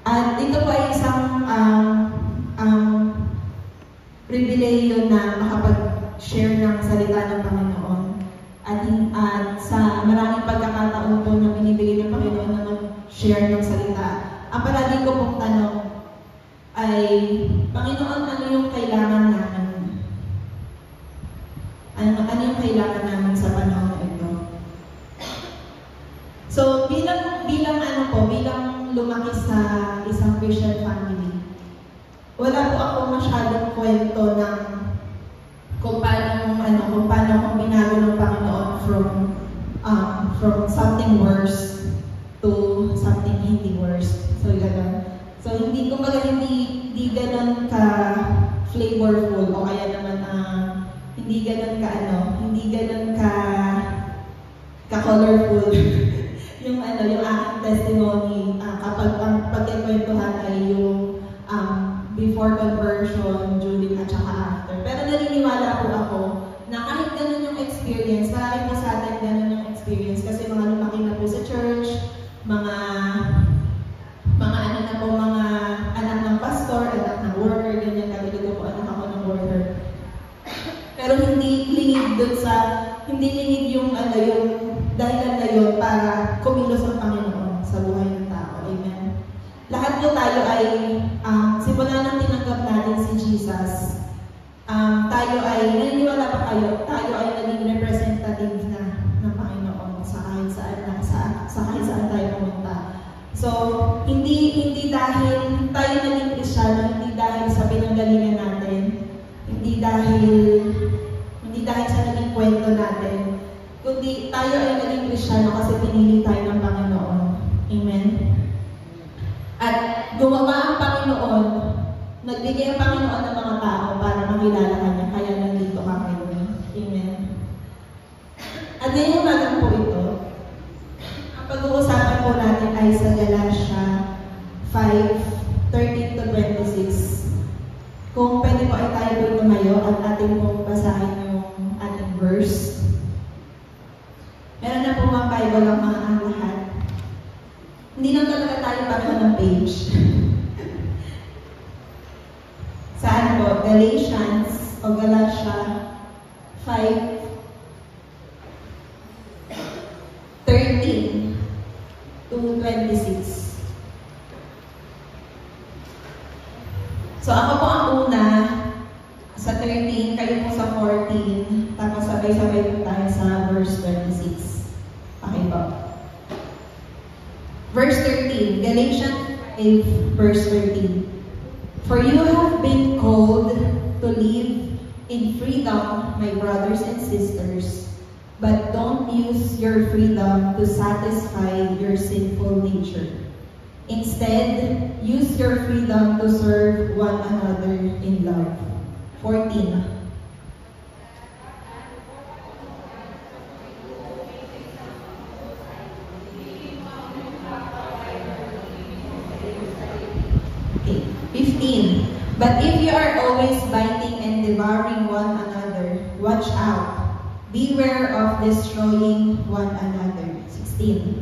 At ito po ay isang pribileyo na makapag-share ng salita ng Panginoon. At sa maraming pagkakataon po na binibigay ng Panginoon na mag-share ng salita, ang palagi ko pong tanong ay, Panginoon, ano yung kailangan namin? Ano yung kailangan namin sa panahon na ito? So, bilang lumaki sa isang Christian family, wala po ako masyadong kwento ng kung paano akong binago ng Panginoon from something worse to something hindi worse. So, gano'n. So, hindi gano'n ka flavorful o kaya naman hindi gano'n ka colorful yung aking testimony kapag ang pagkikwentuhan ay yung before conversion, during at saka after. Pero naniniwala po ako na kahit ganun yung experience, marami po sa atin ganun yung experience kasi mga lumaki na po sa church, mga anak ng pastor, anak ng worker, ganyan, kagad ko po anak ako ng worker. Pero hindi lingid yung dahilan na yun para kumilos ang Panginoon sa buhay ng tao. Amen. Lahat po tayo ay, simula nang tinanggap natin si Jesus, tayo ay, naniniwala pa kayo, tayo ay naging representative na ng Panginoon sa kahit saan tayo pumunta. So, hindi dahil tayo naging Kristyano, hindi dahil sa pinanggalingan natin, hindi dahil sa naging kwento natin, kundi tayo ay naging Kristyano kasi pinili tayo ng Panginoon. Amen. At gumawa ang Panginoon, nagbigay ang Panginoon ng mga tao para makilala Kanya, kaya nandito kami. Amen. At ngayong umagang po ito, ang pag-uusapan po natin ay sa Galatia 5:13-26. Kung pwede po ay tayo po tumayo at ating pong basahin yung ating verse. Meron na po mga Bible ang mga lahat. Hindi lang talaga tayo pareho ng page. Saan po? Galatians o Galatia 5:13-26. So ako po ang una sa 13, kayo po sa 14, tapos sabay-sabay po tayo sa verse 26. Okay po. Verse 13, Galatians 8, verse 13. For you have been called to live in freedom, my brothers and sisters, but don't use your freedom to satisfy your sinful nature. Instead, use your freedom to serve one another in love. 14. Okay. 15. But if you are always biting and devouring one another, watch out. Beware of destroying one another. 16.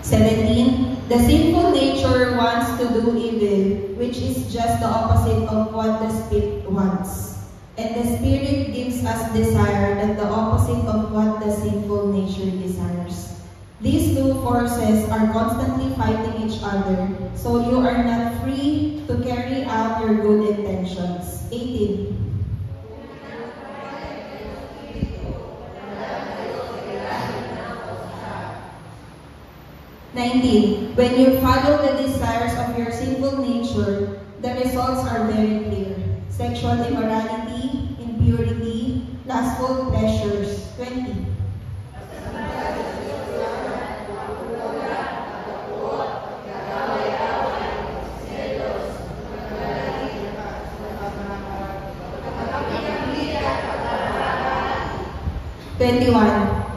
17. The sinful nature wants to do evil, which is just the opposite of what the Spirit wants. And the Spirit gives us desire that the opposite of what the sinful nature desires. These two forces are constantly fighting each other, so you are not free to carry out your good intentions. 18. 19. When you follow the desires of your sinful nature, the results are very clear. Sexual immorality, impurity, lustful pleasures. 20.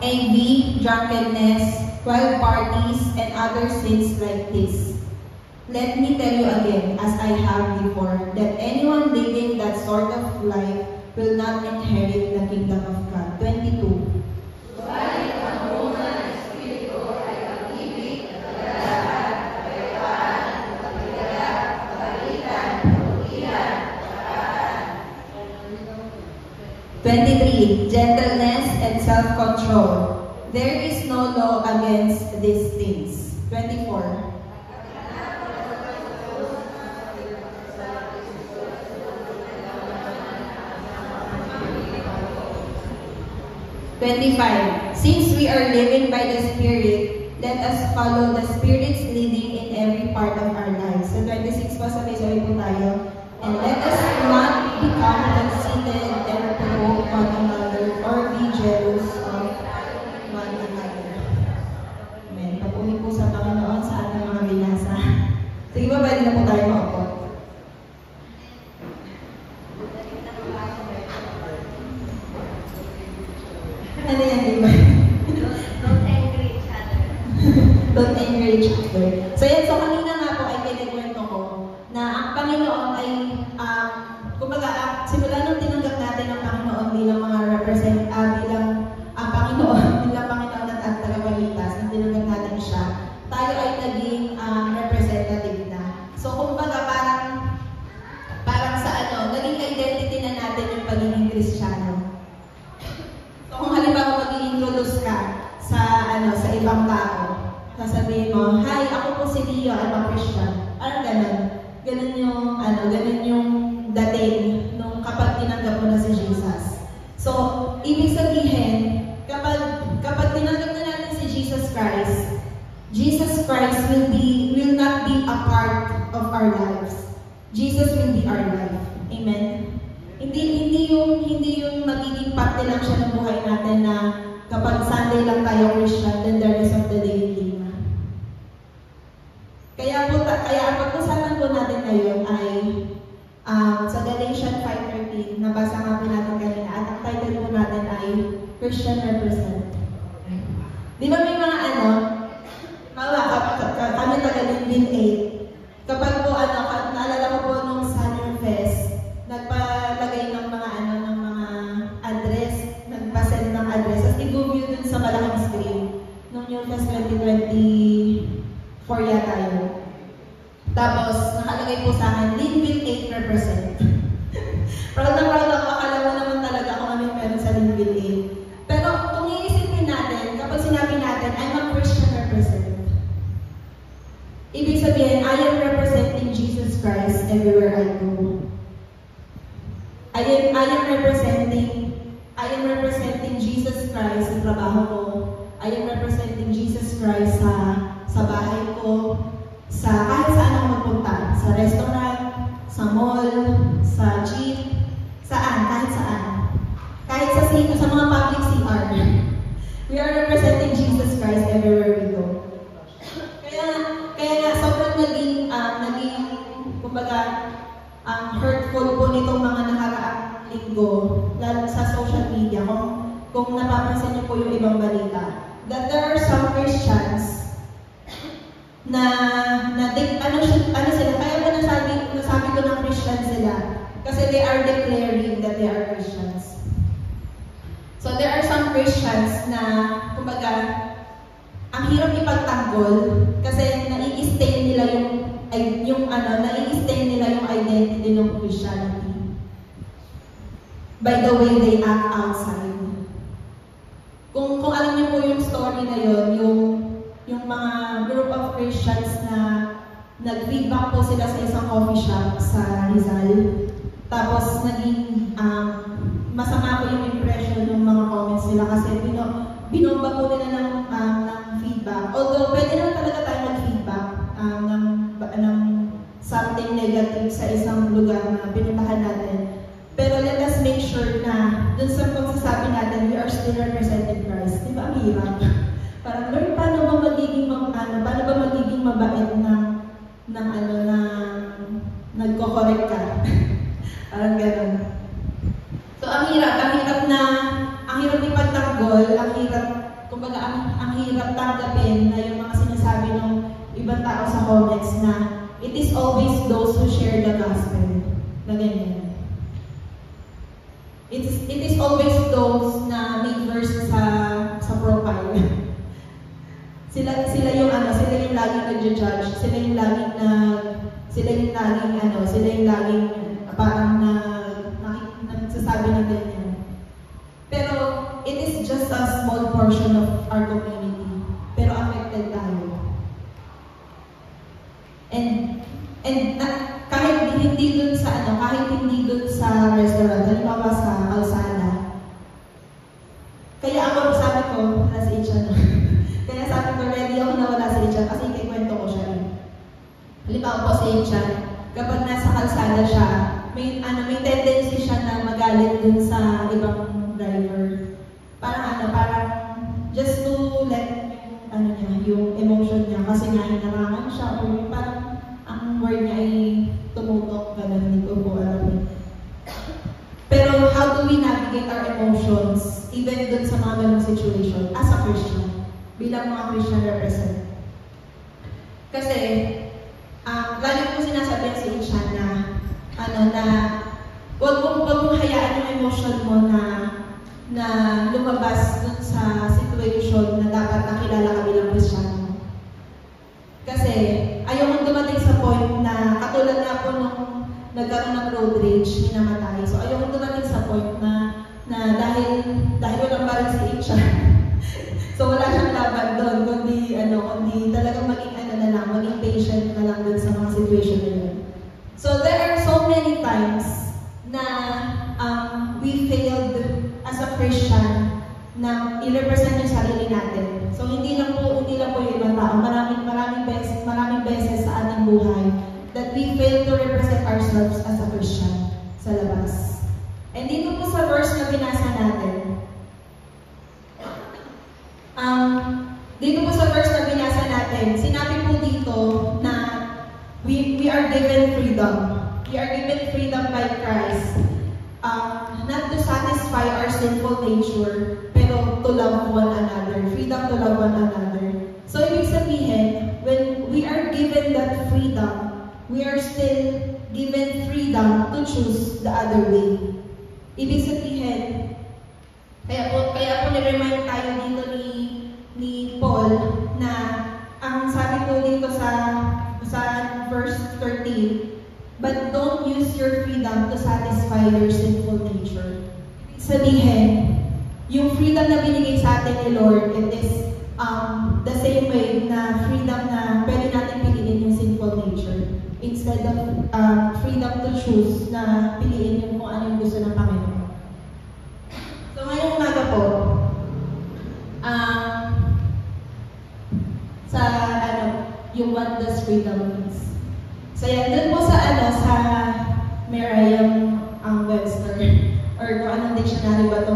Envy, drunkenness, wild parties, and other sins like this. Let me tell you again, as I have before, that anyone living that sort of life will not inherit the kingdom of God. 22. Subalit ang bunga ng Espiritu ay pag-ibig, kagalakan, kapayapaan, kapatigalan, kabaitan, kabutihan, kapayapaan. 23. Gentleness and self-control. There is no law against these things. 24. 25. Since we are living by the Spirit, let us follow the Spirit's leading in every part of our lives. So 26 po, sabay-sabay po tayo. And let us not become conceited and provoke one another or be jealous of one another. Amen. Pag-uwi po sa Panginoon sa ating mga binasa. Sige ba, pwede na po tayo maupo. Ano yan, di ba? Don't anger each other. Don't anger each other. So yan, so kanina nga po ay kinikwento ko na ang Panginoon ay, kumbaga, simula nung tinanggap natin ang Panginoon bilang mga bilang ang Panginoon at tagapagligtas, nung tinanggap natin siya, tayo ay naging representative na. So kumbaga, parang sa naging identity na natin yung pagiging Kristiyano. Kung halimbawa mag-i-introduce ka sa ibang tao, sasabihin mo, "Hi, ako po si Leo, I'm a Christian." Parang ganun. Ganun yung dating nung kapag tinanggap mo na si Jesus. So, ibig sabihin, kapag tinanggap na natin si Jesus Christ will not be a part of our lives. Jesus will be our life. Amen. Hindi yung magiging parte lang siya ng buhay natin na kapag Sunday lang tayo Christian, then the rest of the day hindi na. Kaya ang pag-usapan po natin ngayon ay sa Galatians 5:13, nabasa nga po natin kanina, at ang title po natin ay Christian Represent. Di ba may mga kami taga-Linville 8, kapag po naalala ko po nung Summer Fest, nagpalagay ng mga address, nagpasend ng address, at i-view dun sa malaking screen nung New Fest 2024 yata yun. Tapos, nakalagay po sa akin, Linville 8 represent. Proud na proud ako, akala mo naman talaga kung ano yung meron sa Linville 8. Pero kung iisipin natin, kapag sinabi natin, I'm a Christian represent, ibig sabihin, I am representing Jesus Christ everywhere I go. I am representing Jesus Christ sa trabaho ko. I am representing Jesus Christ sa bahay ko, sa kahit saan ako magpunta, sa restaurant, sa mall, sa jeep, kahit saan. Kahit sa mga public CR. We are representing Jesus Christ everywhere we go. Kaya nga sobrang naging kumbaga, hurtful po nitong mga nakaraang linggo, lalo sa social media, kung napapansin niyo po yung ibang balita, that there are some Christians na sila, kaya ba nasabi ko ng Christian sila, kasi they are declaring that they are Christians. So there are some Christians na, kumbaga, ang hirap ipagtanggol, kasi nai-stain nila yung identity ng Christianity by the way they act outside. Kung alam niyo po yung story na yon, yung mga group of Christians na nag-feedback po sila sa isang coffee shop sa Rizal. Tapos naging masama po yung impression ng mga comments nila kasi binomba po nila ng feedback. Although pwede naman talaga tayo mag-feedback ng something negative sa isang lugar na pinuntahan natin. Pero let us make sure na dun sa pagsasabi natin, we are still representing Christ. Di ba ang hirap? Parang, Lord, paano ba magiging mabait na nagko-correct ka? Parang gano'n. So, ang hirap ipagtanggol, ang hirap tanggapin na yung mga sinasabi ng ibang tao sa comments na it is always those who share the gospel. Na ganyan. It is always those na may verse sa profile. Sila yung laging nagja-judge, sila yung laging parang nagsasabi na ganyan. Pero it is just a small portion of our community. Pero affected tayo. And kahit hindi dun sa restaurant, halimbawa sa kalsada. Kaya ako sabi ko, wala si Icha na. Kaya sabi ko, ready ako na wala si Icha kasi ikikwento ko siya. Halimbawa po si Icha, kapag nasa kalsada siya, may tendency siya na magalit dun sa ibang driver. Parang just to let yung emotion niya kasi nga hinarangan siya o yung parang ang word niya ay tumutok ganun, hindi ko po alam. Pero how do we navigate our emotions even dun sa mga ganung situation as a Christian, bilang mga Christian represent? Kasi lagi ko sinasabi si Isha na wag mong hayaan yung emotion mo na lumabas dun sa situation na dapat nakilala ka bilang Kristiyano. Kasi ayaw mong dumating sa point na katulad nga po nung nagkaroon ng road rage, minamatay. So ayaw mong dumating sa point na dahil walang baril si Isha. So wala siyang laban doon, kundi talagang maging patient na lang dun sa mga situation na yun. So there are so many times na we failed as a Christian na i-represent yung sarili natin. So hindi lang po yung ibang tao, maraming beses sa ating buhay that we fail to represent ourselves as a Christian sa labas. And dito po sa verse na binasa natin, sinabi po dito na we are given freedom. We are given freedom by Christ. Not to satisfy our sinful nature, pero to love one another. Freedom to love one another. So, ibig sabihin, when we are given that freedom, we are still given freedom to choose the other way. Ibig sabihin, kaya po ni-remind tayo dito ni Paul na ang sabi ko dito sa verse 13, but don't use your freedom to satisfy your sinful nature. Sabihin, yung freedom na binigay sa atin ni Lord, it is the same way na freedom na pwede natin piliin yung sinful nature. Instead of freedom to choose na piliin yung kung ano yung gusto ng Panginoon. So ngayong umaga po, yung what does freedom means. So yan, dun po sa Merriam-Webster or kung anong dictionary ba ito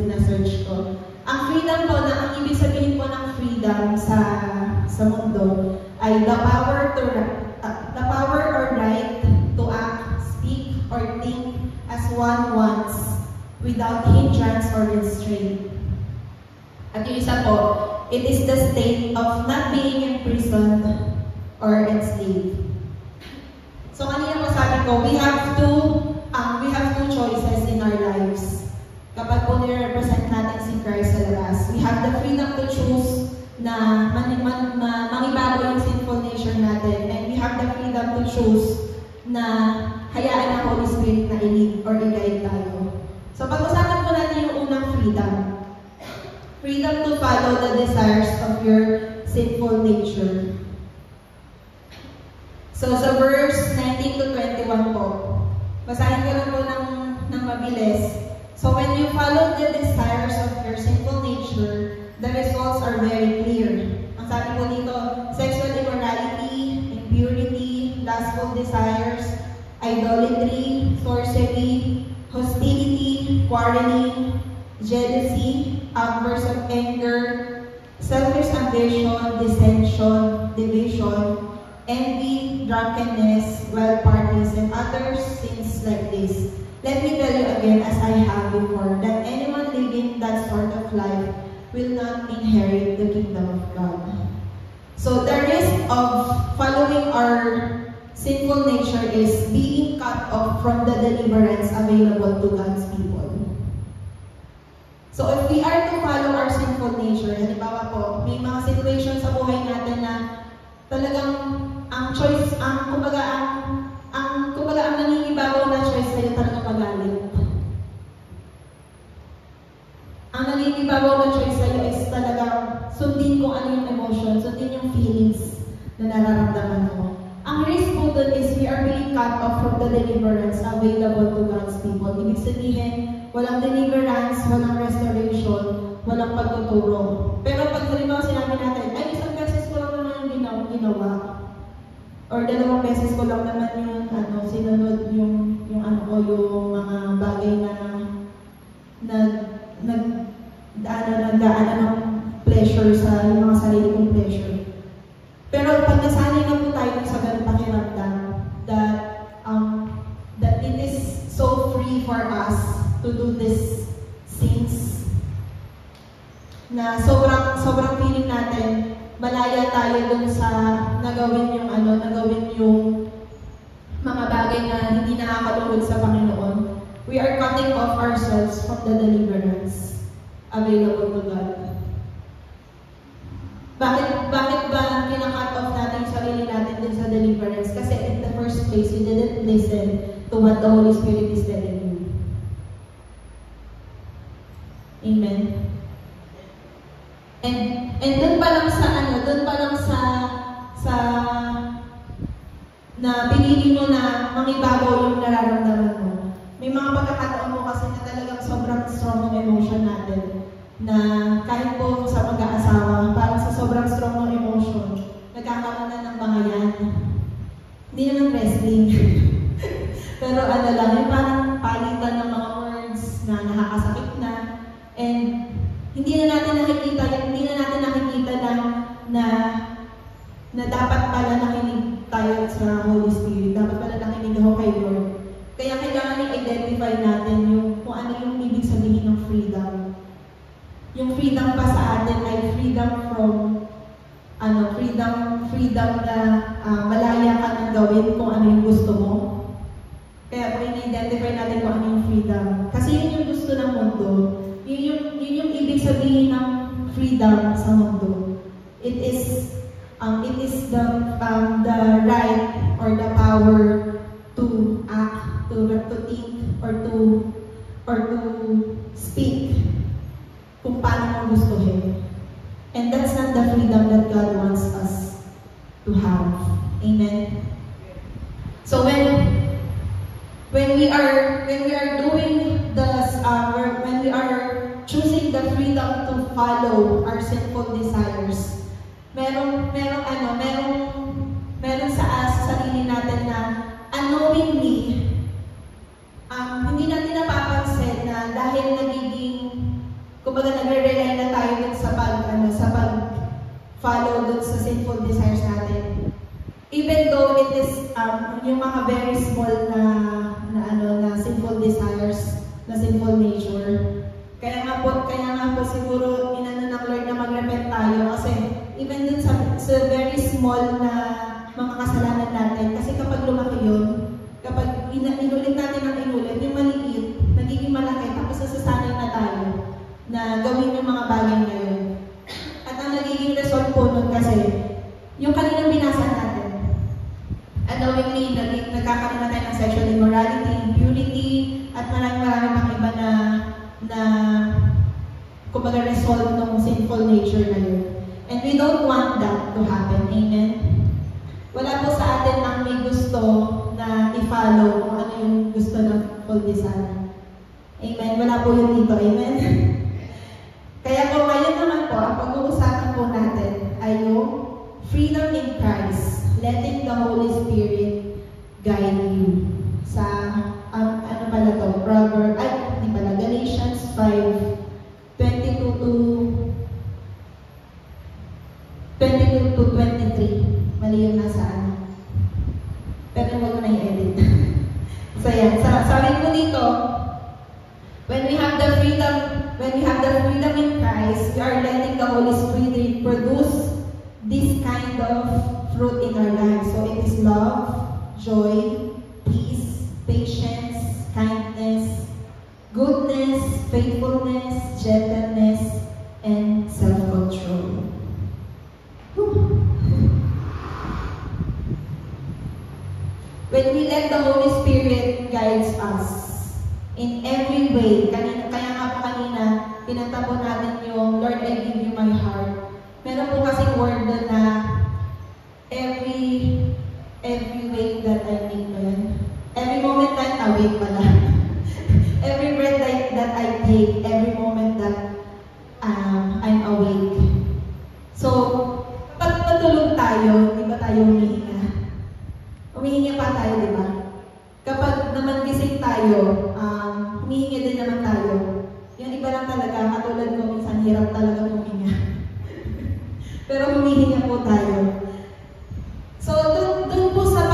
na search ko. Ang freedom po ang ibig sabihin po ng freedom sa mundo ay the power or right to act, speak, or think as one wants without hindrance or restraint. At yung isa po, it is the state of not being imprisoned or enslaved. So kanina po sabi ko, we have two choices in our lives. Kapag po nire-represent natin si Christ sa labas, we have the freedom to choose na mangibago yung sinful nature natin, and we have the freedom to choose na hayaan ang Holy Spirit na i-lead or i-guide tayo. So pag-usapan po natin yung unang freedom. Freedom to follow the desires of your sinful nature. So sa verse 19 to 21 po, basahin ko lang po ng mabilis. So when you follow the desires of your sinful nature, the results are very clear. Ang sabi po dito, sexual immorality, impurity, lustful desires, idolatry, sorcery, hostility, quarreling, jealousy, outbursts of anger, selfish ambition, dissension, division, envy, drunkenness, wild parties, and other sins like this. Let me tell you again, as I have before, that anyone living that sort of life will not inherit the kingdom of God. So the risk of following our sinful nature is being cut off from the deliverance available to God's people. So if we are to follow our sinful nature, halimbawa po, may mga situation sa buhay natin na talagang ang choice, ang nangingibabaw na choice sa'yo talagang magalit. Ang nangingibabaw na choice sa'yo is talagang sundin kung ano yung emotion, sundin yung feelings na nararamdaman mo. Ang risk po dun is we are being cut off from the deliverance available to God's people. Ibig sabihin, walang deliverance, walang restoration, walang pagtuturo. Pero pag halimbawa sinabi natin, ay isang beses ko lang naman yung ginawa. Or 2 beses ko lang naman yung sinunod yung mga bagay na nagdaanan ng pleasure sa yung mga sarili kong pleasure. Pero pag nasanay na po tayo sa ganung pakiramdam, that it is so free for us to do these things na sobrang feeling natin malaya tayo dun sa nagawin yung mga bagay na hindi nakakalugod sa Panginoon. We are cutting off ourselves from the deliverance available to God. Bakit ba kina-cut off natin yung sarili natin dun sa deliverance? Kasi in the first place, you didn't listen to what the Holy Spirit is telling you. Amen. And dun pa lang sa na pinili mo na mangibabaw yung nararamdaman mo. May mga pagkakataon mo kasi na talagang sobrang strong ng emotion natin. Na kahit po sa mag-aasawa, parang sa sobrang strong ng emotion, nagkakaroon na ng bangayan. Hindi naman wrestling. Pero yung parang palitan ng mga words na nakakasakit na. And hindi na natin nakikita na dapat pala nakinig tayo sa Holy Spirit. Dapat pala nakinig ako kay Lord. Kaya kailangan i-identify natin kung ano yung ibig sabihin ng freedom. Yung freedom pa sa atin ay freedom from freedom na malaya ka nang gawin kung ano yung gusto mo. Kaya kung i-identify natin kung ano yung freedom. Kasi yun yung gusto ng mundo. Yun yung ibig sabihin ng freedom sa mundo. It is the right or the power to act, to think, or to speak kung paano mo gustuhin. And that's not the freedom that God wants us to have. Amen. So when we are doing when we are choosing the freedom to follow our sinful desires, meron sa sarili natin na unknowingly, hindi natin napapansin na dahil nagre-rely na tayo dun sa pag-follow dun sa sinful desires natin. Even though it is yung mga very small na sinful desires, na sinful nature. Kaya nga po siguro inano ng Lord na mag-repent tayo kasi even dun sa very small na mga kasalanan natin, kasi kapag lumaki yun, kapag inulit natin ang inulit, yung maliit, nagiging malaki, tapos nasasanay na tayo na gawin yung mga bagay na yun. At ang nagiging result po nun kasi, yung kaninang binasa natin, unknowingly, nagkakaroon na tayo ng sexual immorality, impurity, at marami pang iba na kumbaga result ng sinful nature na yun. And we don't want that to happen. Amen? Wala po sa atin ang may gusto na i-follow kung ano yung gusto ng full desire. Amen? Wala po yun dito. Amen? Kaya po ngayon naman po, ang pag-uusapan po natin ay yung freedom in Christ, letting the Holy Spirit guide you. Sa, Galatians 5:22 to 23. Mali yung nasa pero huwag ko na i-edit. So yan, sabi po dito, when we have the freedom in Christ, we are letting the Holy Spirit produce this kind of fruit in our lives. So it is love, joy, peace, patience, kindness, goodness, faithfulness, faithfulness, gentleness, and self-control. When we let the Holy Spirit guides us in every way, kaya nga po kanina, kinanta po natin yung Lord, I give you my heart. Meron po kasing word doon na every way that I make man. Every moment that I wake pala. Every breath that I take, every moment that I'm awake. So, kapag natulog tayo, di ba tayo humihinga? Humihinga pa tayo, di ba? Kapag naman gising tayo, humihinga din naman tayo. Yung iba lang talaga, katulad ko, minsan hirap talaga huminga. Pero humihinga po tayo. So, doon po sa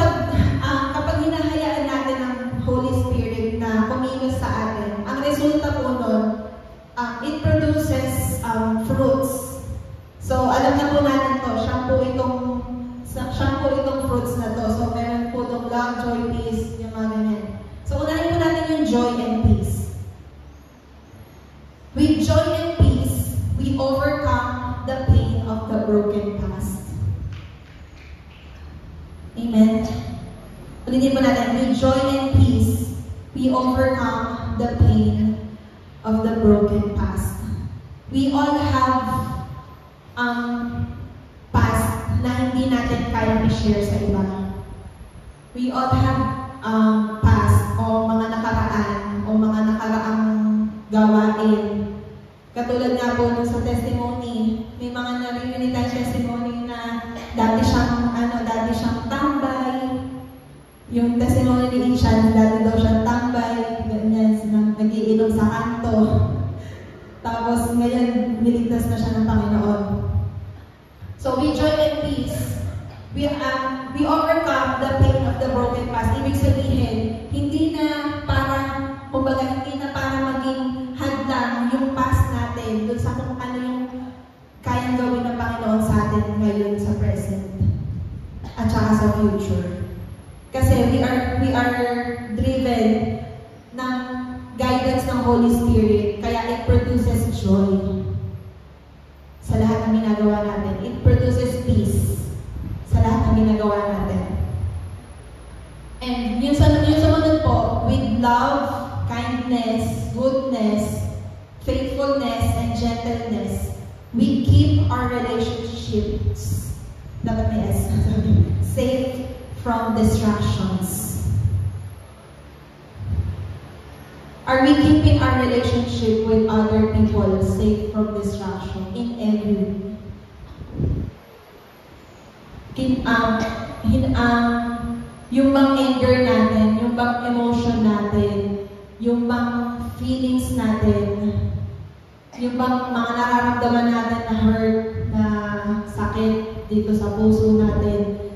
kapag hinahayaan natin ng Holy Spirit na kumilos sa atin, ang resulta po nun, it produces fruits. So, alam na po natin to, siya po itong fruits na to. So, meron po itong love, joy, peace, yung mga ganyan. So, unahin po natin yung joy and peace. With joy and peace, we overcome the pain of the broken past. Amen. Ulitin po natin, with joy and peace, we overcome the pain of the broken past. We all have past na hindi natin kayang i-share sa iba. We all have past o mga nakaraan o mga nakaraang gawain. Katulad nga po sa testimony, may mga narinig tayo testimony na dati siyang tambay. Yung testimony ni Ishan, dati daw siyang tambay, ganyan, nag-iinom sa kanto. Tapos ngayon, niligtas na siya ng Panginoon. So, with joy and peace, we overcome the pain of the broken past. Ibig sabihin, hindi na parang, kumbaga, hindi na parang maging hadlang yung past natin dun sa kung ano yung kayang gawin ng Panginoon sa atin ngayon sa present at saka sa future. Kasi we are driven ng guidance ng Holy Spirit, kaya it produces joy sa lahat ng ginagawa natin. It produces peace sa lahat ng ginagawa natin. And yung sumunod po, with love, kindness, goodness, faithfulness, and gentleness, we keep our relationships, dapat may S, safe from distractions. Are we keeping our relationship with other people safe from distraction in every way? Yung bang anger natin, yung bang emotion natin, yung bang feelings natin, yung bang mga nararamdaman natin na hurt, na sakit dito sa puso natin,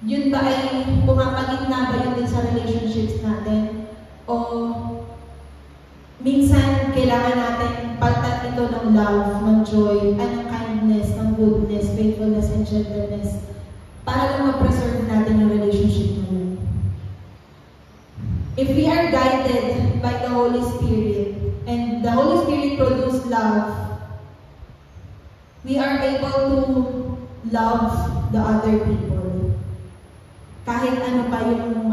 yun ba ay pumapagitna ba yun din sa relationships natin? O minsan kailangan natin palitan ito ng love, ng joy, ng kindness, ng goodness, faithfulness, and gentleness para lang ma-preserve natin yung relationship na yun. If we are guided by the Holy Spirit and the Holy Spirit produces love, we are able to love the other people. Kahit ano pa yung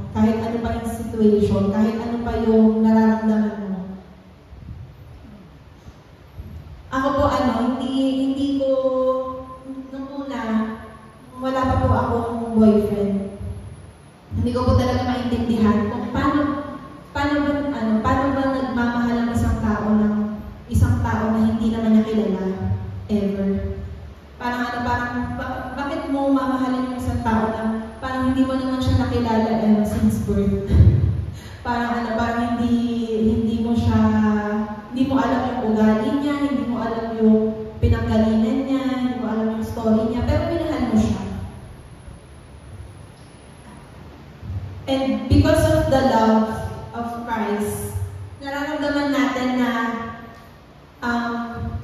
kahit ano pa yung situation, kahit ano pa yung nararamdaman mo. Ako po hindi ko, nung una, wala pa po akong boyfriend. Hindi ko po talaga maintindihan kung paano ba nagmamahal ang isang tao na hindi naman niya kilala, ever. Bakit mo mamahalin yung isang tao na parang hindi mo naman siya nakilala since birth? parang hindi mo alam yung ugali niya, hindi mo alam yung pinanggalingan niya, hindi mo alam yung story niya, pero minahal mo siya. And because of the love of Christ, nararamdaman natin na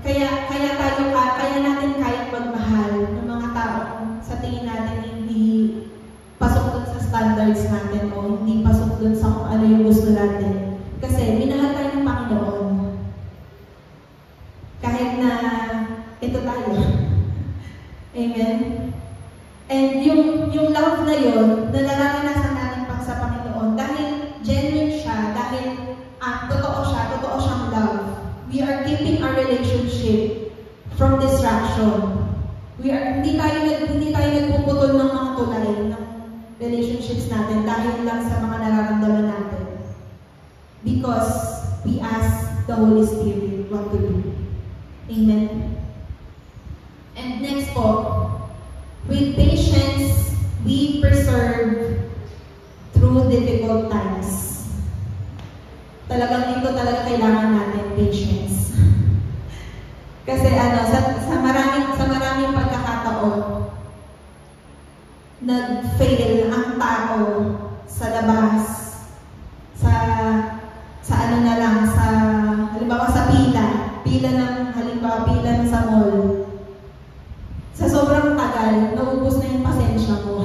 kaya natin kahit magmahal ng mga tao sa tingin natin hindi pasok dun sa standards natin o hindi pasok dun sa kung ano yung gusto natin. Kasi minahal tayo ng Amen? And yung love na yun, na nararanasan natin pang sa Panginoon, dahil genuine siya, dahil totoo siyang love. We are keeping our relationship from distraction. Hindi tayo nagpuputol ng mga tulay ng relationships natin dahil lang sa mga nararamdaman natin. Because we ask the Holy Spirit what to do. Amen? And next po, with patience, we persevere through difficult times. Ito talaga kailangan natin, patience. Kasi sa maraming pagkakataon, nag-fail ang tao sa labas, halimbawa sa pila ng sa mall. Sa sobrang tagal, naubos na yung pasensya mo.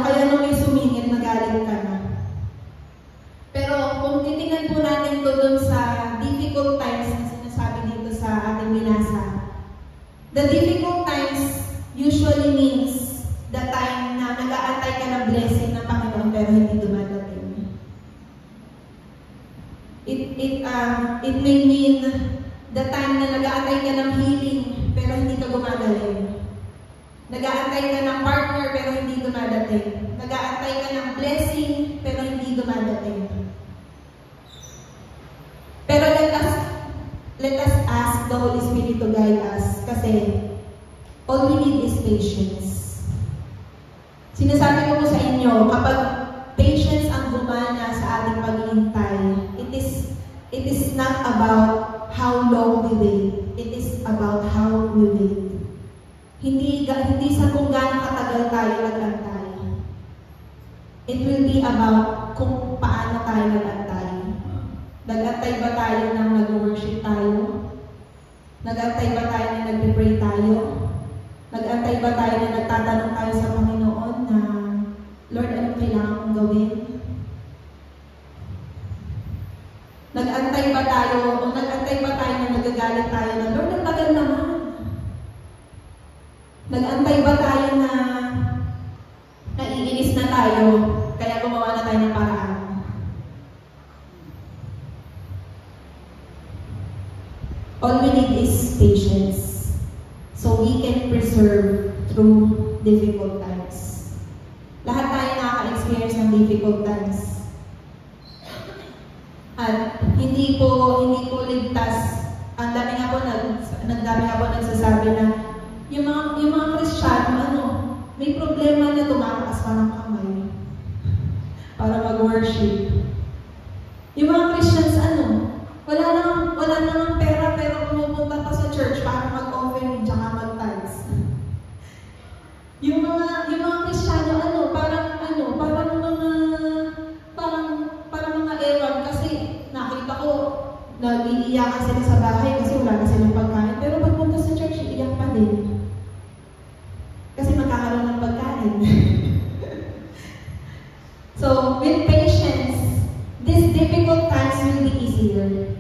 kaya nung may sumingit, nagalit ka na. Pero kung titingnan po natin to dun sa difficult times na sinasabi dito sa ating binasa, the difficult times usually means the time na nag-aantay ka ng blessing ng Panginoon pero hindi dumadating. It may mean the time na nag-aantay ka ng healing pero hindi ka gumagaling. Nag-aantay ka ng partner pero hindi dumadating. Nag-aantay ka ng blessing pero hindi dumadating. Pero let us ask the Holy Spirit to guide us kasi all we need is patience. Sinasabi ko po sa inyo, kapag patience ang gumana sa ating paghihintay, it is not about how long we wait. It is about how we wait. Hindi sa kung gaano katagal tayo nag-antay. It will be about kung paano tayo nag-antay. Nag-antay ba tayo nang nag-worship tayo? Nag-antay ba tayo na nag-pray tayo? Nag-antay ba tayo na nagtatanong tayo sa Panginoon na, Lord, ano kailangan kong gawin? Nag-antay ba tayo na nagagalit tayo na, Lord, ang tagal naman? Nag-antay ba tayo na naiinis na tayo, kaya gumawa na tayo ng paraan? All we need is patience, so we can persevere through difficult times. Lahat tayo nakaka-experience ng difficult times. At hindi po ligtas. Ang dami nga po nagsasabi na yung mga Kristiyano, may problema na tumataas pa ng kamay para mag-worship. Yung mga Christians, wala nang pera pero pumupunta pa sa church para mag-offering tsaka mag-tithes. Yung mga Kristiyano, parang mga ewan kasi nakita ko nag-iiyakan sila sa bahay kasi wala na silang pagkain. Pero pagpunta sa church, iiyak pa din. Kasi magkakaroon ng pagkain. So, with patience, these difficult times will be easier.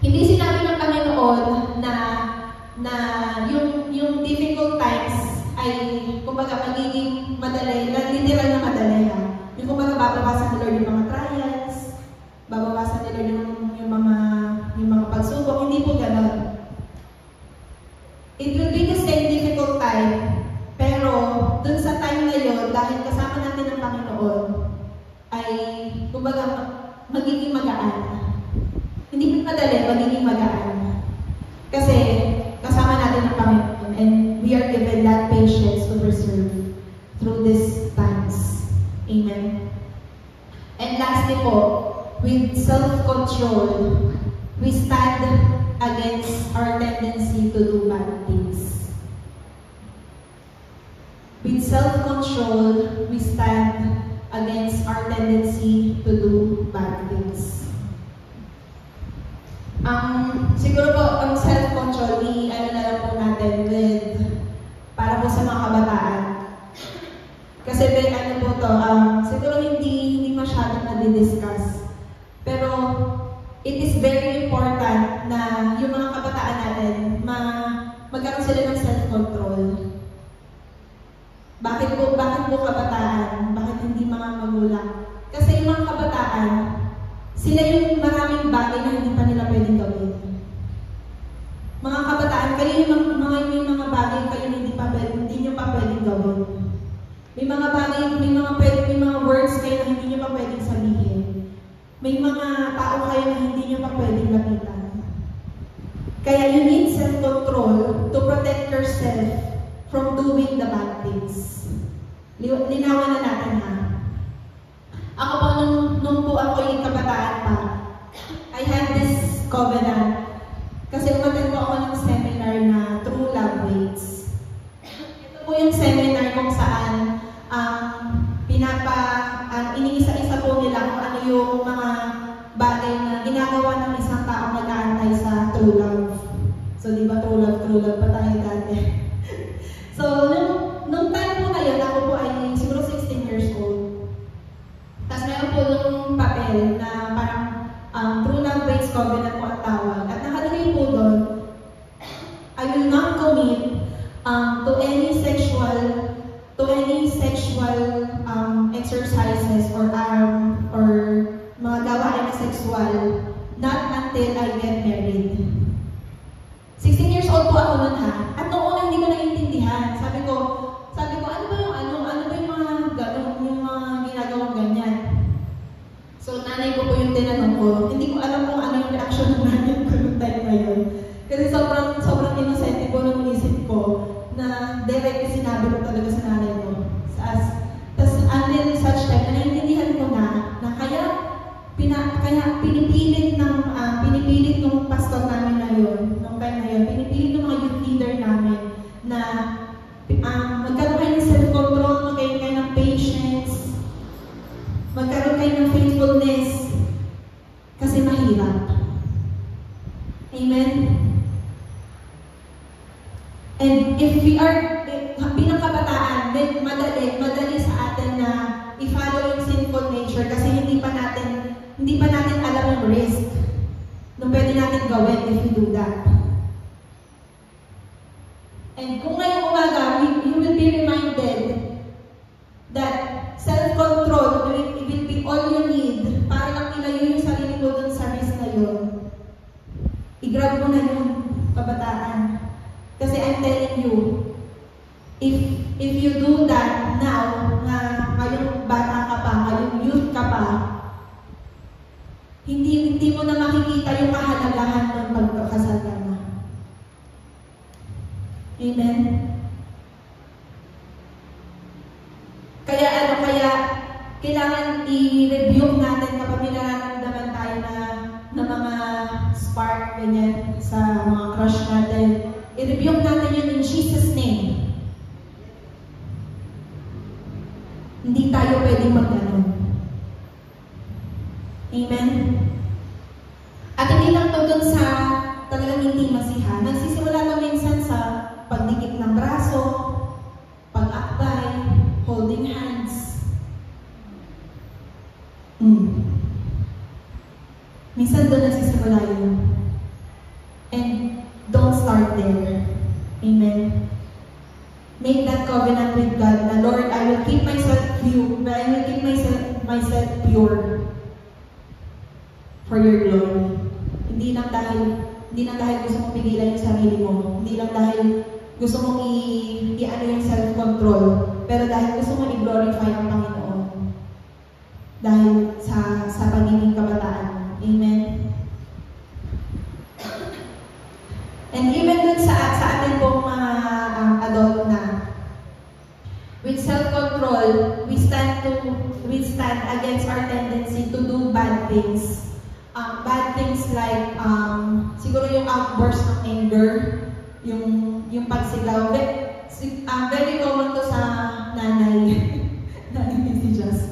Hindi sinabi ng Panginoon na yung difficult times ay kumbaga magiging madali, literal na madali ha. Yung kumbaga babawasan ni Lord yung mga trials, babawasan ni Lord yung mga pagsubok, hindi po gano'n. It will be the same difficult time, pero dun sa time na yun, dahil kasama natin ang Panginoon, ay kumbaga magiging magaan. Hindi po madali, magiging magaan. Kasi kasama natin ang Panginoon, and we are given that patience to persevere through these times. Amen. And lastly po, with self-control, we stand against our tendency to do bad things. With self-control, we stand against our tendency to do bad things. Siguro po, ang self-control, na lang po natin para po sa mga kabataan. Kasi siguro hindi masyadong na-discuss. Pero, it is very important na yung mga kabataan natin magkaroon sila ng self-control. Bakit po kabataan? Bakit hindi mga magulang? Kasi yung mga kabataan, sila yung maraming bagay na hindi pa nila pwedeng gawin. Mga kabataan, kayo yung may mga bagay kayo na hindi nyo pa pwedeng gawin. May mga bagay, may mga words kayo na hindi nyo pa pwedeng sabihin. May mga tao kayo na hindi nyo pa pwedeng lapitan. Kaya you need self-control to protect yourself from doing the bad things. Linawan na natin ha. Ako po, nung po ako yung kabataan pa, I had this covenant. Kasi umattend po ako ng seminar na True Love Waits. Ito po yung seminar kung saan iniisa-isa po nila kung ano yung mga bagay na ginagawa ng isang tao mag-aantay sa true love. So, di ba true love pa tayo dati. So, nung time po na yun, ako po ay siguro 16 years old. Tapos meron po yung papel na parang True Love Waits Covenant po ang tawag. At nakalagay po doon, I will not commit to any sexual exercises or mga gawain na sexual not until I get married. 16 years old po ako nun ha. At noong una hindi ko naiintindihan. Sabi ko, ano ba yung mga ginagawang ganyan? So nanay ko po yung tinanong ko. Hindi ko alam kung ano yung reaction ng nanay ko yung time na yun. Kasi sobrang innocent po ng isip ko na direct sinabi ko talaga sa nanay ko. Tapos until such time na naiintindihan ko na kaya pinipilit ng pastor namin na yun, nung time na yun, pinipilit ng mga youth leader namin na magkaroon kayo ng self-control, magkaroon kayo ng patience, magkaroon kayo ng faithfulness, kasi mahirap. Amen? And if we are, bilang kabataan, madali sa atin na i-follow yung sinful nature kasi hindi pa natin alam yung risk na pwede natin gawin if we do that. And kung ngayong umaga, you will be reminded that self-control will be all you need para lang ilayo yung sarili mo dun sa risk na yun. I-grab mo na yung kabataan. Kasi I'm telling you, if you do that now, na ngayong bata ka pa, ngayong youth ka pa, hindi mo na makikita yung kahalagahan ng pagkakasal ka na. Amen? Kaya kailangan i-review natin kapag may nararamdaman tayo na mga spark, ganyan, sa mga crush natin. I-review natin yun in Jesus' name. Hindi tayo pwedeng mag-ganon. Amen? At hindi lang to dun sa talagang intimacy ha. Nagsisimula to minsan sa pagdikit ng braso, pag-akbay, holding hands. Minsan doon nagsisimula yun. And don't start there. Amen? Make that covenant with God na, Lord, I will keep myself pure for your glory. Hindi lang dahil gusto mong pigilan yung sarili mo. Hindi lang dahil gusto mong i-ano yung self-control. Pero dahil gusto mong i-glorify ang Panginoon. Dahil sa pagiging kabataan. Amen? And even dun sa atin pong mga adult na, with self-control, we stand against our tendency to do bad things. Bad things like, siguro yung outburst ng anger, yung pagsigaw. Very common to sa nanay. Nanay messages.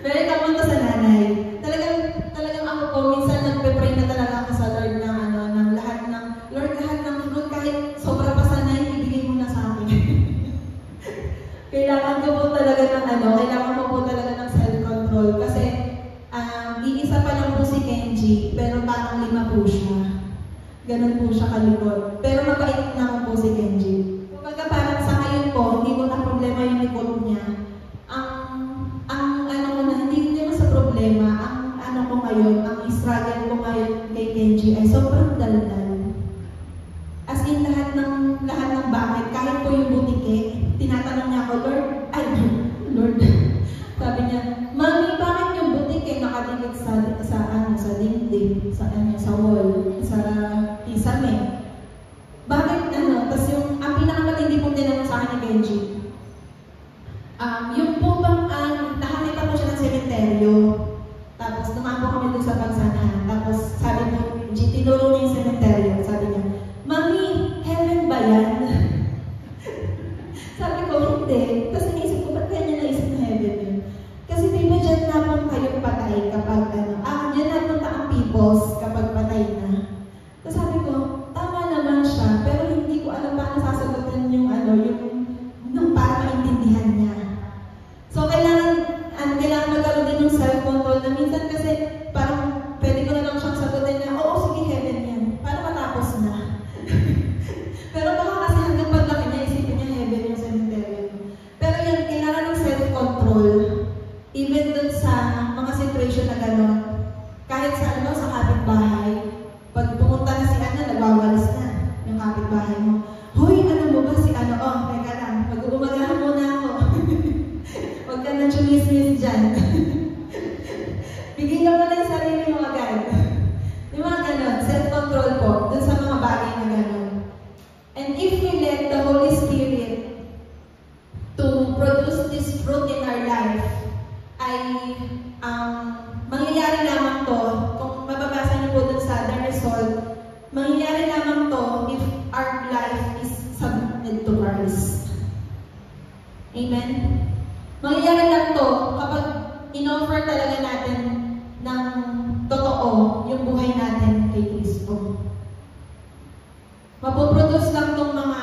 Very common to sa nanay. Talagang ako po, minsan nagpe-pray na talaga ako sa Lord ng lahat ng fruit, kahit sobra pa sa nanay, ibigay mo na sa akin. Kailangan ko po talaga ng self-control. Kasi, iisa pa lang po si Kenji, pero parang 5 po siya. Ganun po siya kalikot. Pero mabait naman po si Kenji. Kumbaga parang sa ngayon po, hindi ko na problema yung likod niya. Ang ano ko na, hindi naman sa problema, ang ano ko ngayon, ang struggle ko ngayon kay Kenji ay sobrang daldal. As in lahat ng bakit, kahit po yung butike, tinatanong niya ako, Lord, sabi niya, Mami, bakit yung butike nakadikit sa dingding, sa wall, sa kisame? Bakit Tapos ang pinakamatindi pong tinanong sa akin ni Kenji, yung po bang, nakakita po siya ng sementeryo, tapos naman po kami doon sa pagsanahan, tapos sabi mo, tinuro niya yung sementeryo, sabi niya, Mami, heaven ba yan? Sabi ko, hindi. Tapos naisip ko, ba't kaya niya naisip na heaven yun? Kasi di ba dyan na po kayong patay kapag dyan na punta ang peoples kapag patay na. Tapos sabi ko, tama naman siya, pero hindi ko alam paano sasagutin yung nung para maintindihan niya. So, kailangan magkaroon din ng self-control na minsan kasi parang pwede ko na lang siyang sagutin na, oo, sige, heaven yan. Para matapos na. Pero baka kasi hanggang paglaki niya, isipin niya heaven yung cemetery. Pero yun, kailangan ng self-control. Even dun sa mga situation na gano'n. Kahit sa sa kapitbahay, pag pumunta na si nagwawalis na yung kapitbahay mo. Hoy, alam mo ba si teka lang, mag-umagahan muna ako. Huwag ka na chumis-mis dyan. Bigyan mo na yung sarili mo agad. Yung mga gano'n, self-control po, dun sa mga bagay na gano'n. And if we let the Holy Spirit to produce this fruit in our life, ay mangyayari lamang to, kung mababasa niyo po dun sa the result, mangyayari lamang to if our life is submitted to Christ. Amen? Mangyayari lang to kapag in-offer talaga natin ng totoo yung buhay natin kay Kristo. Mapoproduce lang itong mga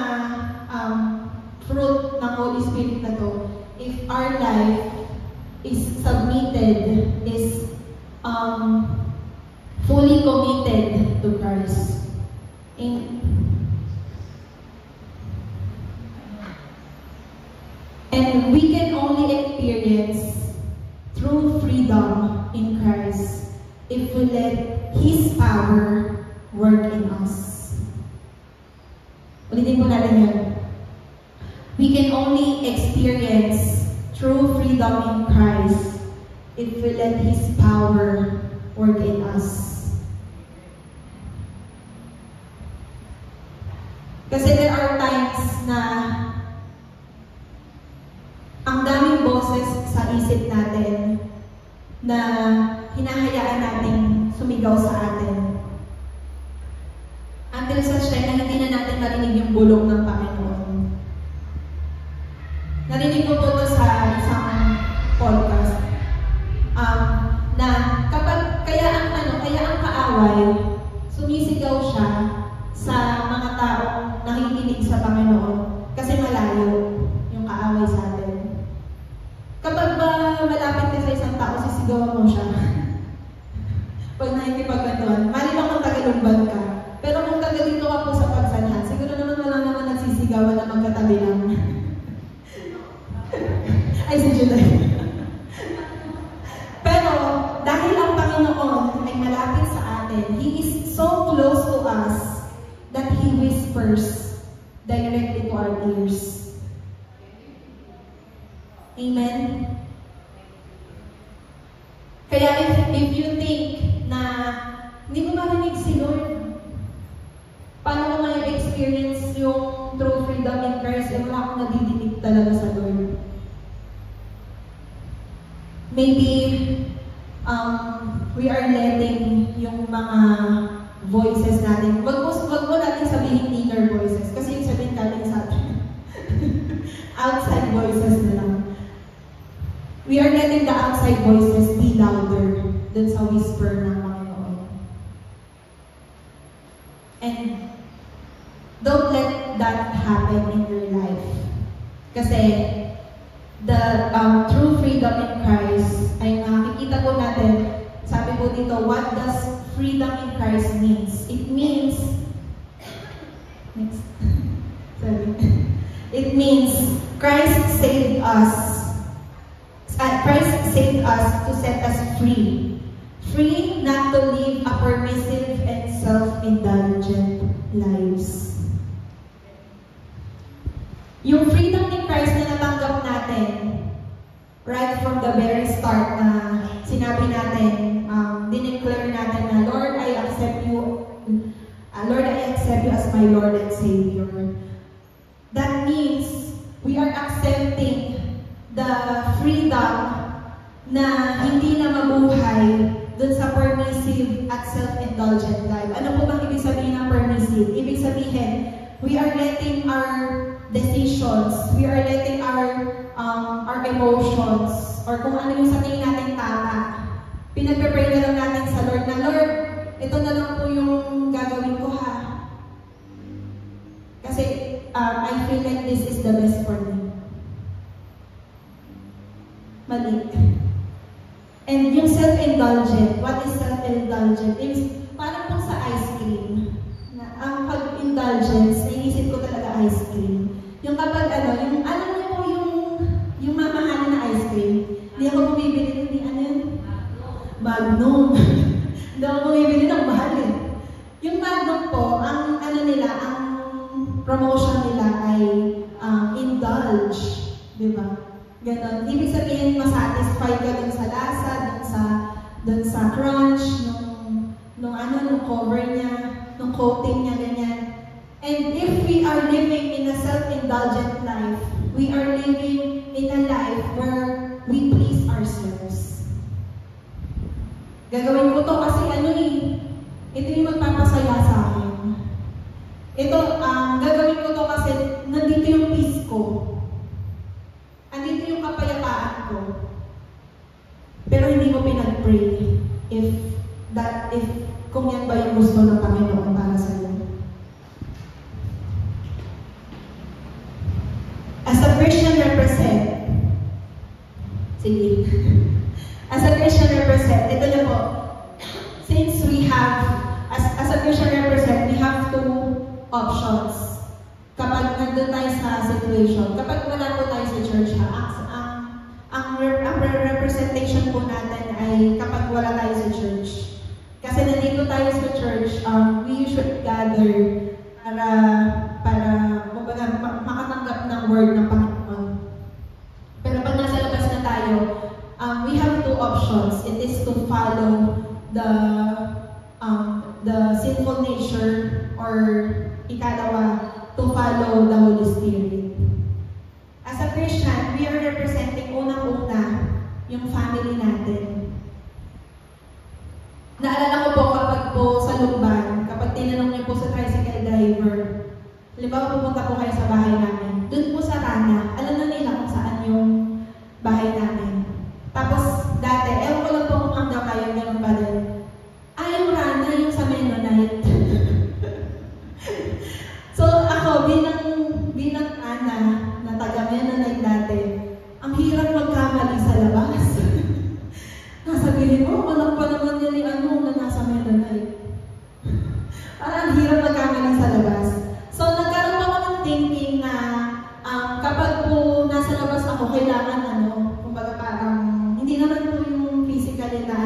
fruit ng Holy Spirit na to if our life is submitted, is fully committed to Christ. And we can only experience true freedom in Christ if we let His power work in us. Ulitin po natin yun. We can only experience true freedom in Christ if we let His power work in us. Kasi there are times na ang daming boses sa isip natin na hinahayaan nating sumigaw sa atin. Until such time na hindi na natin narinig yung bulong ng Panginoon. Narinig ko po ito sa isang podcast na kapag kaya ang kaaway, sumisigaw siya sa mga taong nakikinig sa Panginoon kasi malayo yung kaaway sa atin. Kapag malapit ka sa isang tao, sisigawan mo siya. Pag nakikipagkwentuhan, mali lang kung tagalumban ka. Pero kung tagalito ka po sa pagsanhan, siguro naman wala naman nagsisigawan na magkatabi lang. Ay, si Juday. Pero, dahil ang Panginoon ay malapit sa atin, He is so close to us that He whispers directly to our ears. Amen? Kaya if you think na hindi mo marinig si Lord, paano mo may experience yung true freedom in Christ, eh wala akong nadidinig talaga sa Lord. Maybe we are letting yung mga voices natin, wag mo natin sabihin inner voices, kasi yung sabihin galing sa atin. Outside voices na lang. We are letting the outside voices be louder dun sa whisper ng Panginoon. And don't let that happen in your life. Kasi the true freedom in Christ ay nakikita po natin, sabi po dito, what does freedom in Christ means? It means Next. Sorry. It means Christ saved us. Christ saved us to set us free. Free not to live a permissive and self-indulgent lives. Yung freedom ni Christ na natanggap natin, right from the very start na sinabi natin, dineclare natin na, Lord, I accept you. Lord, I accept you as my Lord and Savior. That means we are accepting the freedom na hindi na mabuhay dun sa permissive at self-indulgent life. Ano po bang ibig sabihin ng permissive? Ibig sabihin, we are letting our decisions, we are letting our emotions, or kung ano yung sa tingin natin tama, pinag-pray na lang natin sa Lord na, Lord, ito na lang po yung gagawin ko ha. Kasi I feel like this is the best for me. Mali. And yung self-indulgent, what is self-indulgent? It's parang po sa ice cream. Ang pag-indulgence, naisip ko talaga ice cream. Yung kapag yung alam niyo po yung mamahalin na ice cream, hindi ako bumibili ng ano yun? Magnum. Hindi ako bumibili ng mahal eh. Yung Magnum po, ang nila, ang promotion nila ay indulge. Diba? Ganon. Ibig sabihin, masatisfied ka dun sa lasa, dun sa crunch, nung cover niya, nung coating niya, ganyan. And if we are living in a self-indulgent life, we are living in a life where we please ourselves. Gagawin ko to kasi ito yung magpapasaya sa akin. Ito, gagawin ko to kasi nandito yung peace ko. Andito yung kapayapaan ko. Pero hindi mo pinag-pray kung yan ba yung gusto ng Panginoon para sa iyo. As a Christian represent, ito na po, since we have, as a Christian represent, we have two options. Kapag nandun tayo sa situation, kapag wala po tayo sa church, ang representation po natin ay kapag wala tayo sa church. Kasi nandito tayo sa church, we usually gather para makatanggap ng word ng Panginoon. Pero pag nasa labas na tayo, we have two options. It is to follow the sinful nature, or ikalawa, to follow the Holy Spirit. As a Christian, we are representing unang-una yung family natin. Naalala ko po kapag po sa Lumban, kapag tinanong niyo po sa tricycle driver, halimbawa pupunta po kayo sa bahay namin, dun po sa Rana, alam na nila kung saan yung bahay namin. Tapos dati, ewan ko lang po kung hanggang kayo, ganun ba din? Yung Rana, yung sa Mennonite. So ako, bilang Ana, na taga-Mennonite dati, ang hirap magkamali sa labas. Nasabihin mo, alam pa naman yan na nasa Mennonite. Parang hirap magkamali sa labas. So nagkaroon ako ng thinking na kapag po nasa labas ako, kailangan kumbaga parang, hindi naman po yung physically na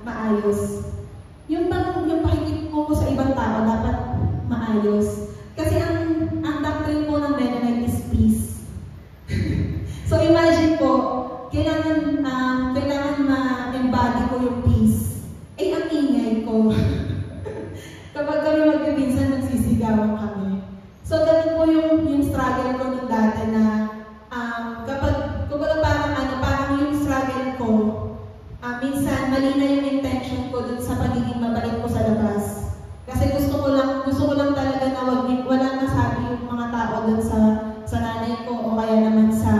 maayos. Yung pakikip ko sa ibang tao, dapat maayos. Kasi ang doctrine po ng Mennonite is peace. So imagine po, kailangan ma-embody ko yung peace. Ang ingay ko. Kapag kami magpipinsan, nagsisigawan kami. So ganun po yung struggle ko nung dati na kumbaga parang yung struggle ko, minsan mali na yung intention ko dun sa pagiging mabait ko sa labas. Kasi gusto ko lang talaga na walang masabi yung mga tao dun sa nanay ko o kaya naman sa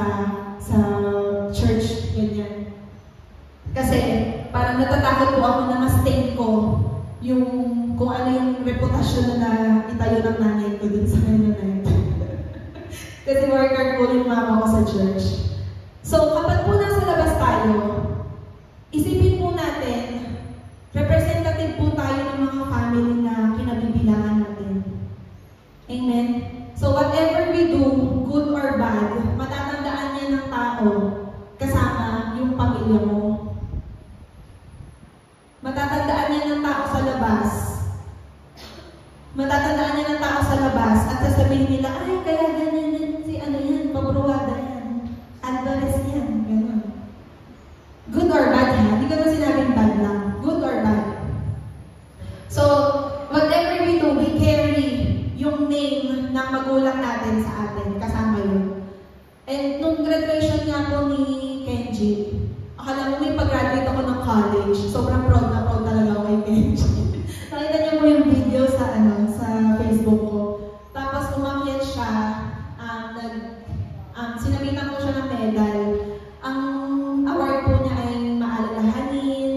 church, ganyan. Kasi parang natatakot po ako na ma-stain ko kung ano yung reputasyon na itayo ng nanay ko dun sa Mennonite. Kasi worker po yung mama ko sa church. So kapag po nasa labas tayo, isipin po natin, representative po tayo ng mga family na kinabibilangan natin. Amen? So whatever we do, good or bad, matatandaan niya ng tao kasama yung pamilya mo. Matatandaan niya ng tao sa labas. Matatandaan niya ng tao sa labas at sasabihin nila, ay, kaya ganyan yan, si ano yan, pabruwada yan, advares yan, gano'n. Good or bad ha? Hindi ko na sinabing bad lang. Good or bad. So, whatever we do, we carry yung name ng magulang natin sa atin, kasama yun. And nung graduation nga po ni Kenji, akala mo may pag-graduate ako ng college, sobrang proud na proud talaga ako kay Kenji. Nakita niyo mo yung video sa Facebook ko. Tapos umakyat siya, sinabitan ko siya ng medal. Ang award po niya ay maalalahanin,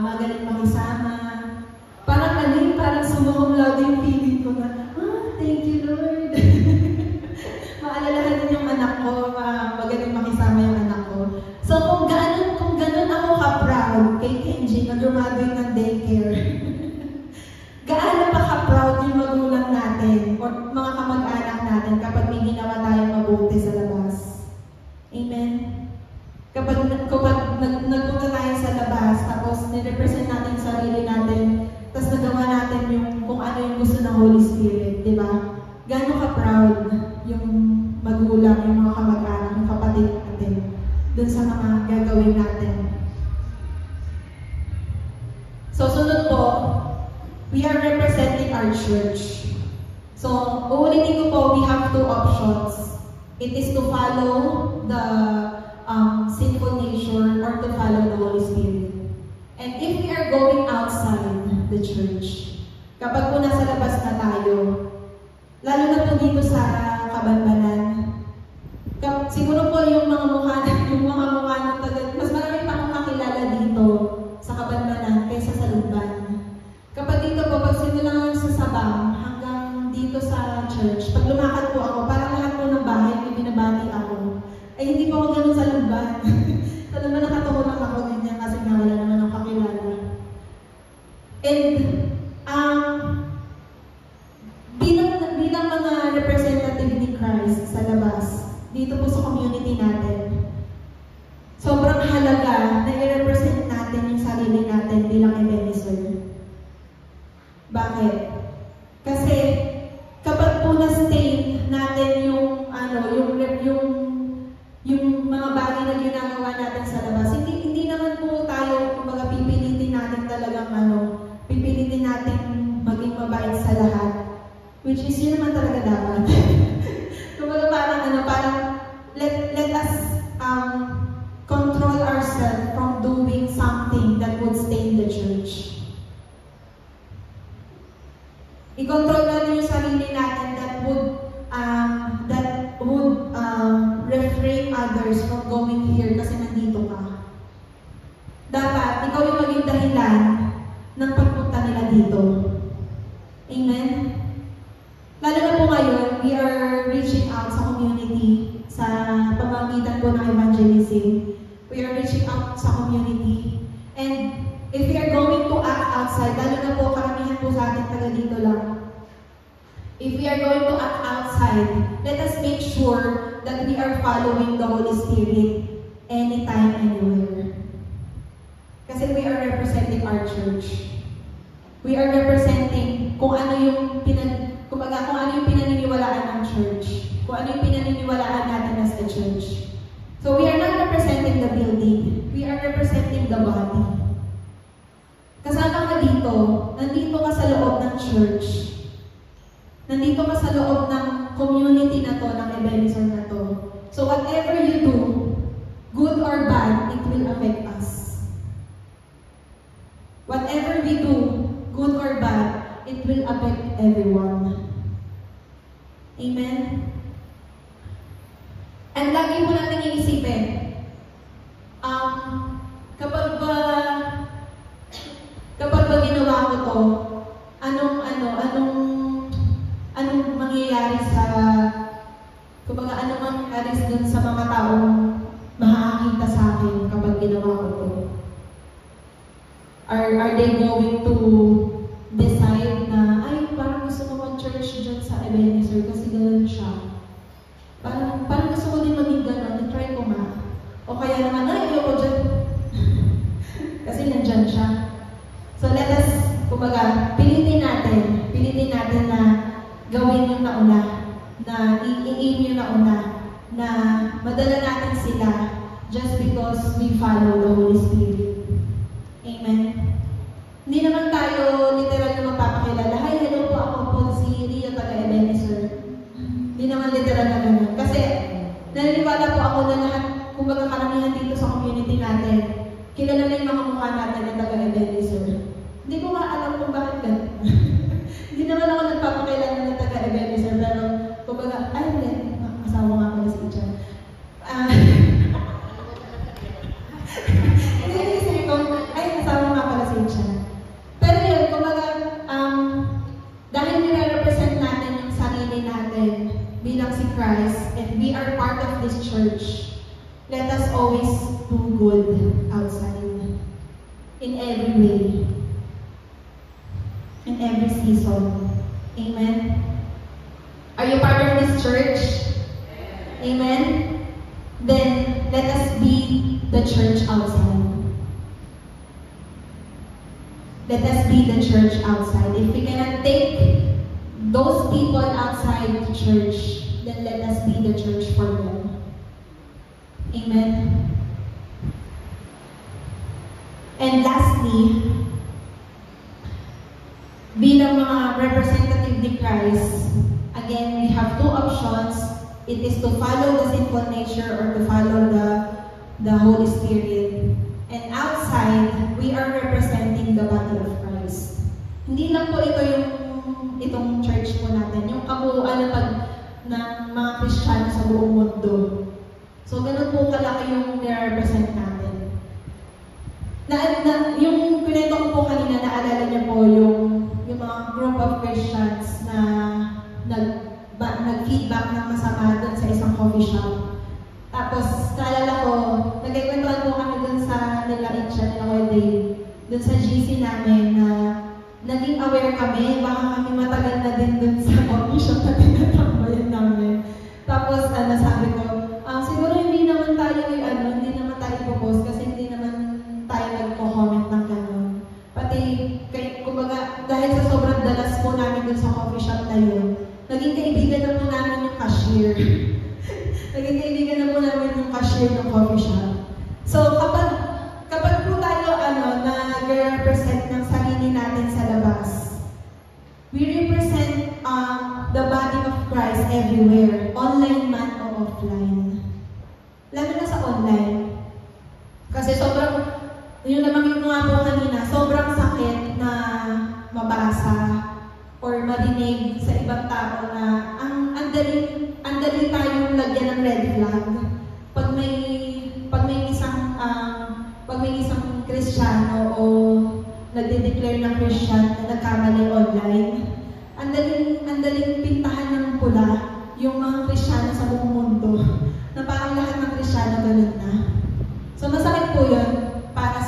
magaling makisama. Parang sumuhong loud yung feeling ko na, thank you Lord. Maalalahanin yung anak ko, magaling makisama yung anak ko. So kung ganun ako ka-proud kay Kenji na graduate ng daycare, gaano pa ka-proud yung magulang natin o mga kamag-anak natin kapag may ginawa tayong mabuti sa labas. Amen? Kapag nagpunta tayo sa labas, tapos nirepresent natin yung sarili natin, tapos nagawa natin yung kung ano yung gusto ng Holy Spirit, di ba? Gaano ka-proud yung magulang, yung mga kamag-anak, yung kapatid natin, dun sa mga gagawin natin. So, sunod po, we are representing our church. So, uulitin ko po, we have two options. It is to follow the sinful nature or to follow the Holy Spirit. And if we are going outside the church, kapag po nasa labas na tayo, lalo na po dito sa Kabanbanan, siguro po yung mga mukha ng mas marami pa akong kakilala dito sa Kabanbanan kaysa sa Lumban. Kapag dito po, pag simulan sa Sabang hanggang dito sa church, pag lumakad po ako, parang lahat po ng bahay may binabati ako. Ay hindi po ako ganun sa Lumban. Sa Lumban nakatawa lang ako ganyan kasi nga wala naman ang kakilala. And bilang mga representative ni Christ sa labas, dito po sa community natin, sobrang halaga na i-represent natin yung sarili natin bilang Ebenezer. Bakit? Kasi kapag po na-state natin yung mga bagay na ginagawa natin sa labas, hindi naman po tayo kumbaga pipilitin natin talagang pipilitin natin maging mabait sa lahat. Which is yun naman talaga dapat. Kumbaga parang let us control ourselves from doing something that would stain the church. I-control natin yung sarili natin that would refrain others from going here kasi nandito ka. Dapat ikaw yung maging dahilan ng pagpunta nila dito. Amen? Lalo na po ngayon, we are reaching out sa community sa pamamagitan po ng evangelism. We are reaching out sa community. And if we are going to act outside, lalo na po karamihan po sa atin taga dito lang. If we are going to act outside, let us make sure that we are following the Holy Spirit anytime, anywhere. Kasi we are representing our church. We are representing kung ano yung pinaniniwalaan ng church. Kung ano yung pinaniniwalaan natin as a church. So we are not representing the building. We are representing the body. Kasama ka dito, nandito ka sa loob ng church. Nandito ka sa loob ng community na to, ng Ebenezer na to. So whatever you do, good or bad, it will affect us. Whatever we do, good or bad, it will affect everyone. Amen? And lagi mo natin iisipin, kapag ba ginawa ko to, anong mangyayari sa, kumbaga anong mangyayari dun sa mga taong makakakita sa akin kapag ginawa ko to? Are they going to decide na, ay, parang gusto mo mag-church church dyan sa Ebenezer kasi gano'n siya. Parang gusto ko din maging gano'n, try ko nga. O kaya naman, ayoko dyan. Kasi nandyan siya. So let us, kumbaga, pilitin natin na gawin yung nauna, na i-aim yung nauna, na madala natin sila just because we follow the Holy Spirit. Amen? Hindi naman tayo literal na magpapakilala, hi, hello po, ako po si Ria, taga-Ebenezer. Hindi naman literal na gano'n. Kasi naniniwala po ako na lahat, kumbaga karamihan dito sa community natin, kilala na yung mga mukha natin na taga-Ebenezer. Hindi ko nga alam kung bakit gano'n. Hindi naman ako nagpapakilala na taga-Ebenezer, pero kumbaga, ay, hindi, asawa nga pala si Jan. Hindi ko, ay, asawa nga pala si Jan. Pero yun, kumbaga, dahil nire-represent natin yung sarili natin bilang si Christ, and we are part of this church, let us always do good outside, in every way, in every season. Amen? Are you part of this church? Amen? Then, let us be the church outside. Let us be the church outside. If we cannot take those people outside the church, then let us be the church for them. Amen? And lastly, bilang mga representative ni Christ, again, we have two options. It is to follow the sinful nature or to follow the Holy Spirit. And outside, we are representing the body of Christ. Hindi lang po ito itong church po natin, yung kabuuan ng mga Kristiyano sa buong mundo. So, ganun po kalaki yung nire-represent natin. Yung pinento ko po kanina, naalala niyo po yung mga group of Christians na nag-feedback ng masama dun sa isang coffee shop. Tapos, naalala ko, nagkikwentuhan po kami dun sa nila Dave, dun sa GC namin na naging aware kami, baka kami matagal na din dun sa coffee shop na tinatambayan namin. Tapos, sabi ko, siguro hindi naman tayo ipopost kasi hindi naman tayo nagko-comment ng gano'n. Pati, kumbaga, dahil sa sobrang dalas po namin dun sa coffee shop na yun, naging kaibigan na po namin yung cashier. Naging kaibigan na po namin yung cashier ng coffee shop. So, kapag po tayo nag-represent ng sarili natin sa labas, we represent the body of Christ everywhere, online man o offline. Lalo na sa online. Kasi yung nabanggit ko nga po kanina, sobrang sakit na mabasa or marinig sa ibang tao na ang dali tayong lagyan ng red flag. Pag may isang Kristiyano o nagde-declare ng Christian na nagkamali online, ang daling pintahan ng pula yung mga Kristiyano sa buong mundo na parang lahat ng Kristiyano ganun na. So masakit po yun para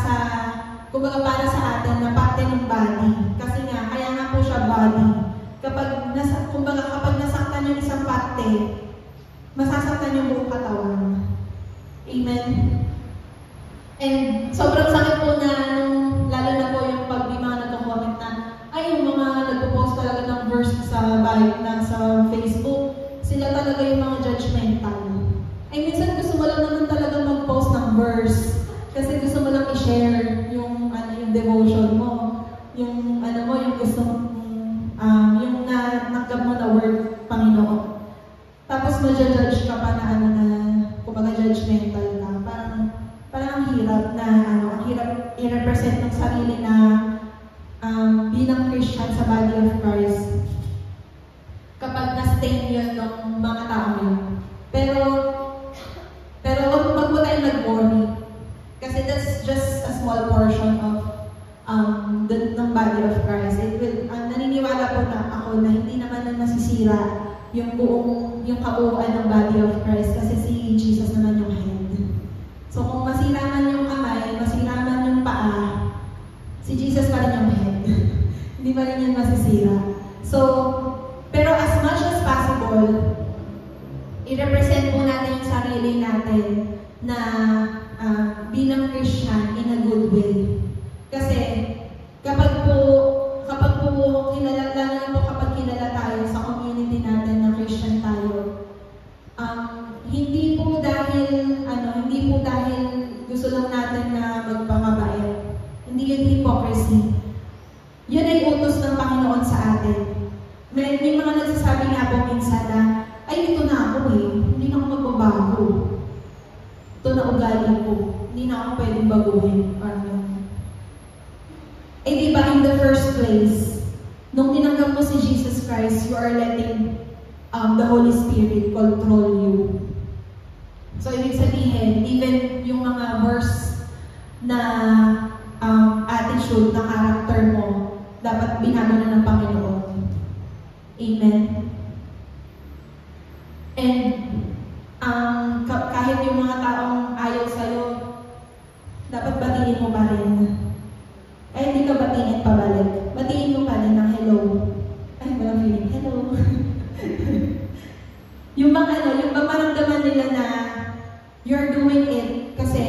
sa atin na parte ng body. Kasi nga, kaya nga po siya body. Kapag nasaktan yung isang parte, masasaktan yung buong katawan. Amen? And sobrang sakit po na lalo na po yung pag may mga nagko-comment na, ay, yung mga nagpo-post talaga ng verse sa Facebook, sila talaga yung mga judgmental. Ay, minsan gusto mo lang naman talaga mag-post ng verse. Kasi gusto mo lang i-share yung devotion mo, yung gusto mo, yung natanggap mo na word, Panginoon. Tapos ma-judge ka pa na kumbaga judgmental ka. Parang ang hirap i-represent ng sarili na bilang Christian sa body of Christ kapag na-stain yun ng mga tao yun. Pero wag mo tayong nag-worry. Kasi that's just a small portion of ng body of Christ. Naniniwala po na ako na hindi naman na masisira yung kabuuan ng body of Christ kasi si Jesus naman yung head. So kung masira man yung kamay, masira man yung paa, si Jesus pa rin yung head. Hindi pa rin yan masisira. So, pero as example, i-represent po natin yung sarili natin na bilang Christian in a good way. Kasi kapag po kilala, lalo na po kapag kilala tayo sa community natin na Christian tayo, hindi po dahil gusto lang natin na magpakabait. Hindi yun hypocrisy. Yun ay utos ng Panginoon sa atin. May mga nagsasabi nga po minsan na, ay, ito na ako hindi na ako magbabago. Ito na ugali ko. Hindi na ako pwedeng baguhin. Diba, in the first place, nung tinanggap mo si Jesus Christ, you are letting the Holy Spirit control you. So, ibig sabihin, even yung mga worst na attitude, na character mo, dapat binago na ng Panginoon. Amen. And kahit yung mga taong ayaw sa'yo, dapat batiin mo pa rin. Ay, hindi ka batiin pabalik. Batiin mo pa rin ng hello. Ay, walang feeling. Hello. yung maramdaman nila na you're doing it kasi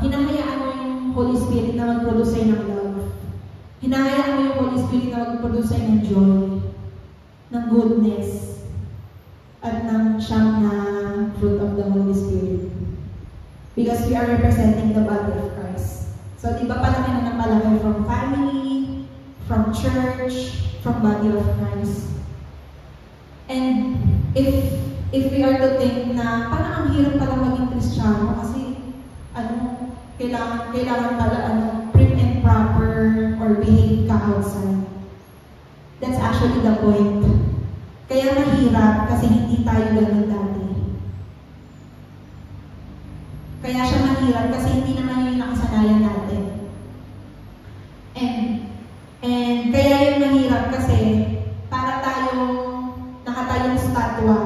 hinahayaan mo yung Holy Spirit na mag-produce ng love. Hinahayaan mo yung Holy Spirit na mag-produce ng joy, ng goodness, at ng siyang na fruit of the Holy Spirit. Because we are representing the body of Christ. So, diba palaki na ng palaki from family, from church, from body of Christ. And if we are to think na parang ang hirap pala maging Kristiyano kasi kailangan pala prim and proper or behave ka outside. That's actually the point. Kaya mahirap kasi hindi tayo ganun dati. Kaya siya mahirap kasi hindi naman yung nakasanayan natin. And kaya yung mahirap kasi para nakatayong statwa,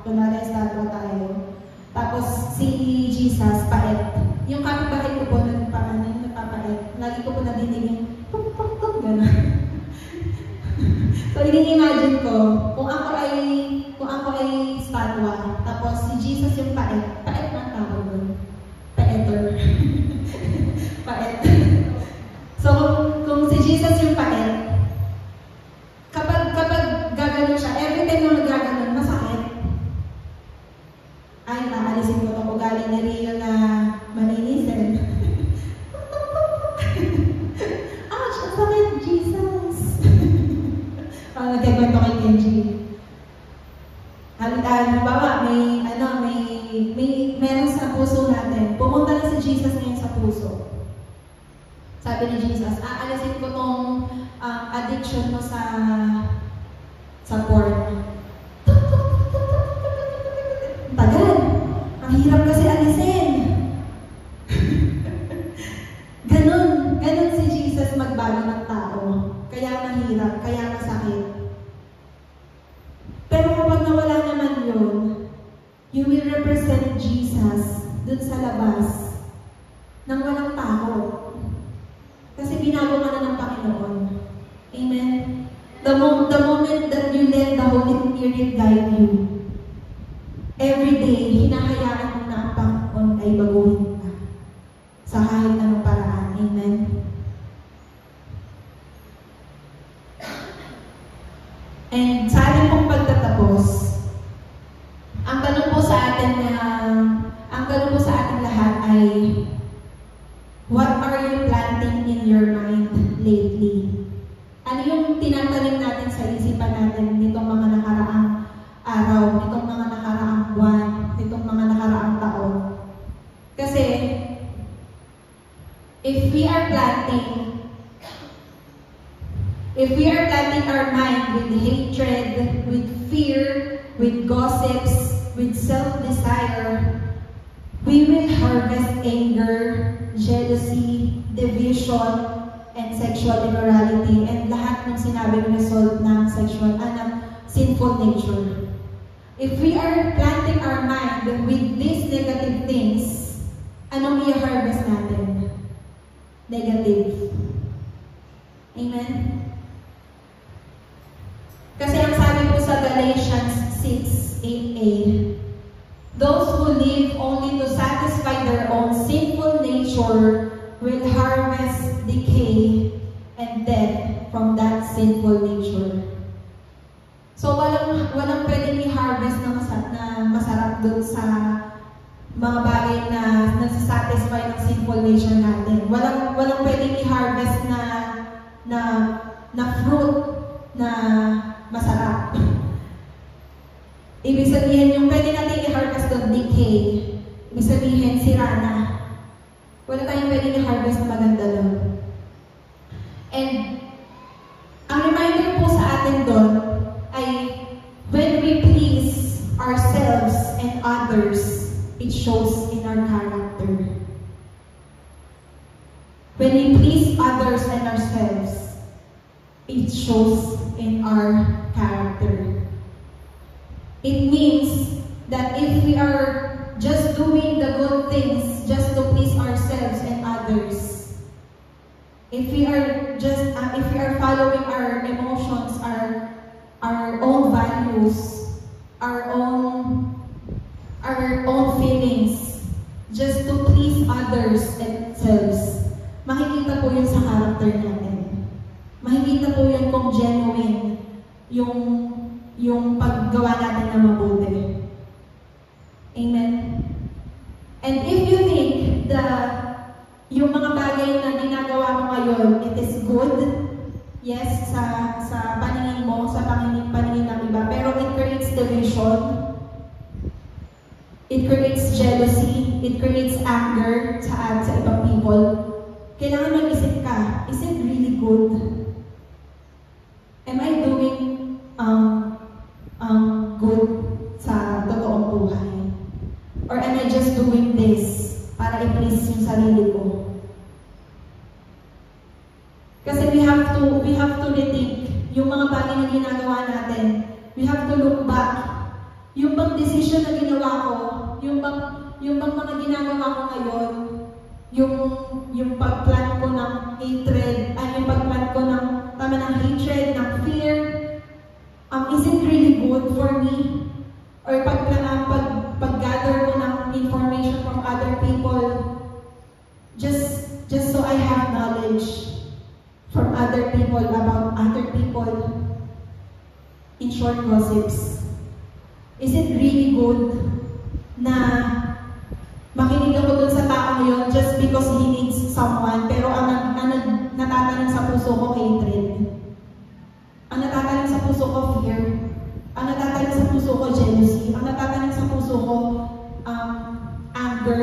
kunwari statwa tayo. Tapos si Jesus, pait. Yung kapitbahay ko po, nagpapait. Lagi ko po nadinig yung tuk-tuk-tuk, gano'n. So, i-imagine ko, kung ako ay statwa, tapos si Jesus yung pait na tawag doon. Paeter. Paet. So, kung si Jesus yung pait, kapag gagawin siya, every time na magagawin, masakit. Ay, naalisin ko itong ugali ni Rio na maninisin. Ouch! Ang sakit, Jesus! Nagkikwento kay Kenji. Halimbawa, meron sa puso natin. Pumunta na si Jesus ngayon sa puso. Sabi ni Jesus, aalisin ko tong addiction mo sa porn. Tagal. Ang hirap kasi alisin. Ganon si Jesus magbago ng tao. Kaya mahirap, kaya masakit. Pero kapag nawala naman yun, you will represent Jesus dun sa labas nang walang takot. Kasi binago ka na ng Panginoon. Amen? The moment that you let the Holy Spirit guide you, every day, hinahayaan mo na ang Panginoon ay baguhin ka sa kahit anong paraan. Amen? And sa ating pong pagtatapos, ang tanong po sa ating lahat ay, what are you planting in your mind lately? Ano yung tinatanim natin sa isipan natin nitong mga nakaraang araw, nitong mga nakaraang buwan, nitong mga nakaraang taon? Kasi, if we are planting our mind with hatred, with fear, with gossips, with self-desire, we will harvest anger, jealousy, division, and sexual immorality, and lahat ng sinabing result ng sinful nature. If we are planting our mind with these negative things, anong i-harvest natin? Negative. Amen? Kasi ang sabi po sa Galatians 6, 8a. Those who live only to satisfy their own sinful nature will harvest decay and death from that sinful nature. So walang pwedeng i-harvest na masarap dun sa mga bagay na nasa-satisfy ng sinful nature natin. Walang pwedeng i-harvest na fruit na masarap. Ibig sabihin, yung pwede natin i-harvest doon, decay. Ibig sabihin, sira na. Wala tayong pwede i-harvest na maganda doon. And ang reminder po sa atin doon ay when we please ourselves and others, it shows in our character. When we please others and ourselves, it shows in our character. It means that if we are just doing the good things just to please ourselves and others, if we are following our emotions, our own values, our own feelings, just to please others and selves, makikita po yun sa character natin. Makikita po yun kung genuine yung paggawa natin na mabuti. Amen? And if you think yung mga bagay na ginagawa mo ngayon, it is good, yes, sa paningin mo, sa paningin ng iba, pero it creates division, it creates jealousy, it creates anger sa ibang people. Kailangan mag-isip ka, is it really good? Am I doing good sa totoong buhay? Or am I just doing this para i-please yung sarili ko? Kasi we have to rethink yung mga bagay na ginagawa natin. We have to look back. Yung bang decision na ginawa ko, yung bang mga ginagawa ko ngayon, yung pagplan ko ng hatred, yung pagplan ko ng hatred, ng fear, is it really good for me? Or pag-gather ko ng information from other people, just so I have knowledge from other people about other people, in short, gossips. Is it really good na makinig ako dun sa taong yun just because he needs someone, pero ang natatanim sa puso ko, hatred. Ang natatanim sa puso ko, fear. Ang natatanim sa puso ko, jealousy. Ang natatanim sa puso ko, anger.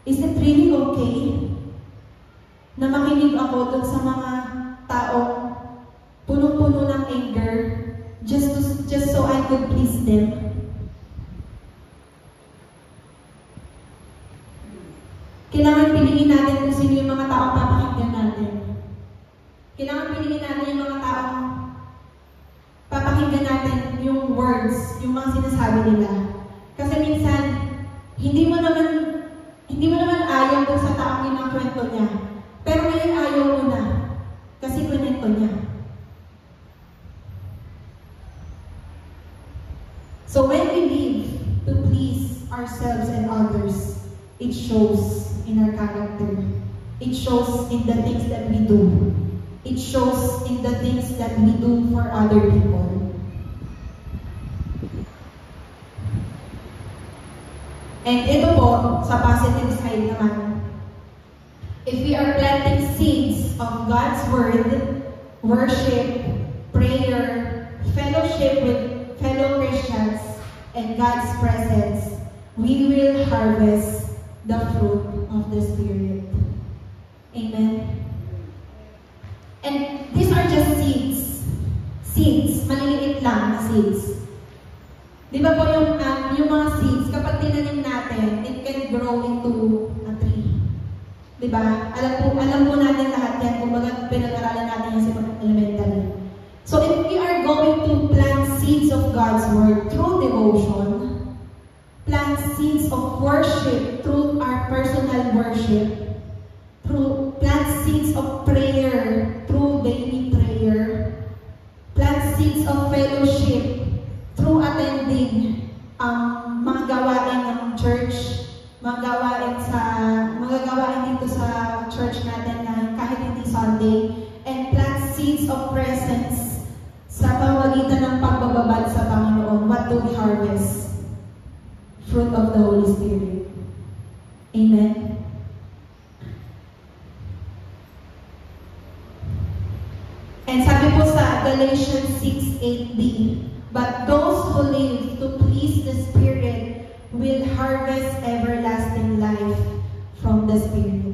Is it really okay na makinig ako dun sa mga taong punong-puno ng anger just so I could please them? Kailangan piliin natin kung sino yung mga taong papakinggan natin. Kailangan piliin natin yung mga taong papakinggan natin yung words, yung mga sinasabi nila. Kasi minsan, hindi mo naman ayaw dun sa taong kinakwento niya. Pero ngayon ayaw mo na. Kasi kwento niya. So when we live to please ourselves and others, it shows in our character. It shows in the things that we do. It shows in the things that we do for other people. And ito po, sa positive side naman, if we are planting seeds of God's Word, worship, prayer, fellowship with fellow Christians, and God's presence, we will harvest the fruit of the Spirit. Amen? And these are just seeds. Seeds, maliliit lang na seeds. Di ba po yung mga seeds, kapag tinanim natin, it can grow into a tree. Di ba? Alam po natin lahat yan, kung baga pinag-aralan natin yan sa elementary. So if we are going to plant seeds of God's Word through devotion, plant seeds of worship through our personal worship, plant seeds of prayer through daily prayer, plant seeds of fellowship kahit hindi Sunday, and plant seeds of presence sa pamamagitan ng pagbababad sa Panginoon. What do we harvest? Fruit of the Holy Spirit. Amen. And sabi po sa Galatians 6:8b, but those who live to please the Spirit will harvest everlasting life from the Spirit.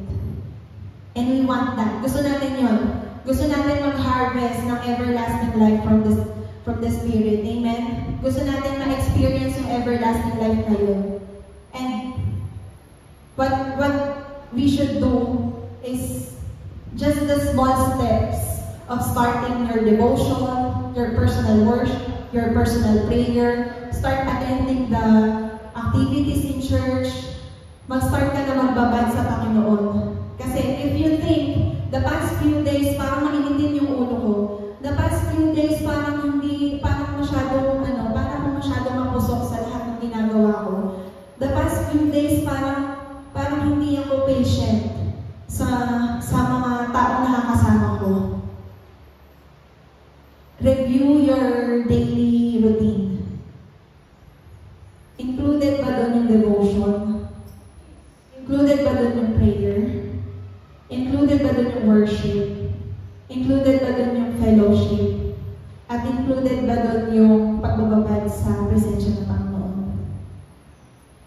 And we want that. Gusto natin yun. Gusto natin mag-harvest ng everlasting life from the Spirit. Amen? Gusto natin ma-experience yung everlasting life na yun. And what we should do is just the small steps of starting your devotion, your personal worship, your personal prayer, start attending the activities in church, mag-start ka na magbabad sa Panginoon. Kasi if you think, the past few days, parang mainitin yung ulo ko, the past few days, parang masyadong mapusok sa lahat ng ginagawa ko. The past few days, parang hindi ako patient sa mga taong nakakasama ko. Review your daily routine. Included ba doon yung devotion? Included ba doon yung prayer? Included ba doon yung worship? Included ba doon yung fellowship? At included ba doon yung pagbababad sa presensya ng Panginoon?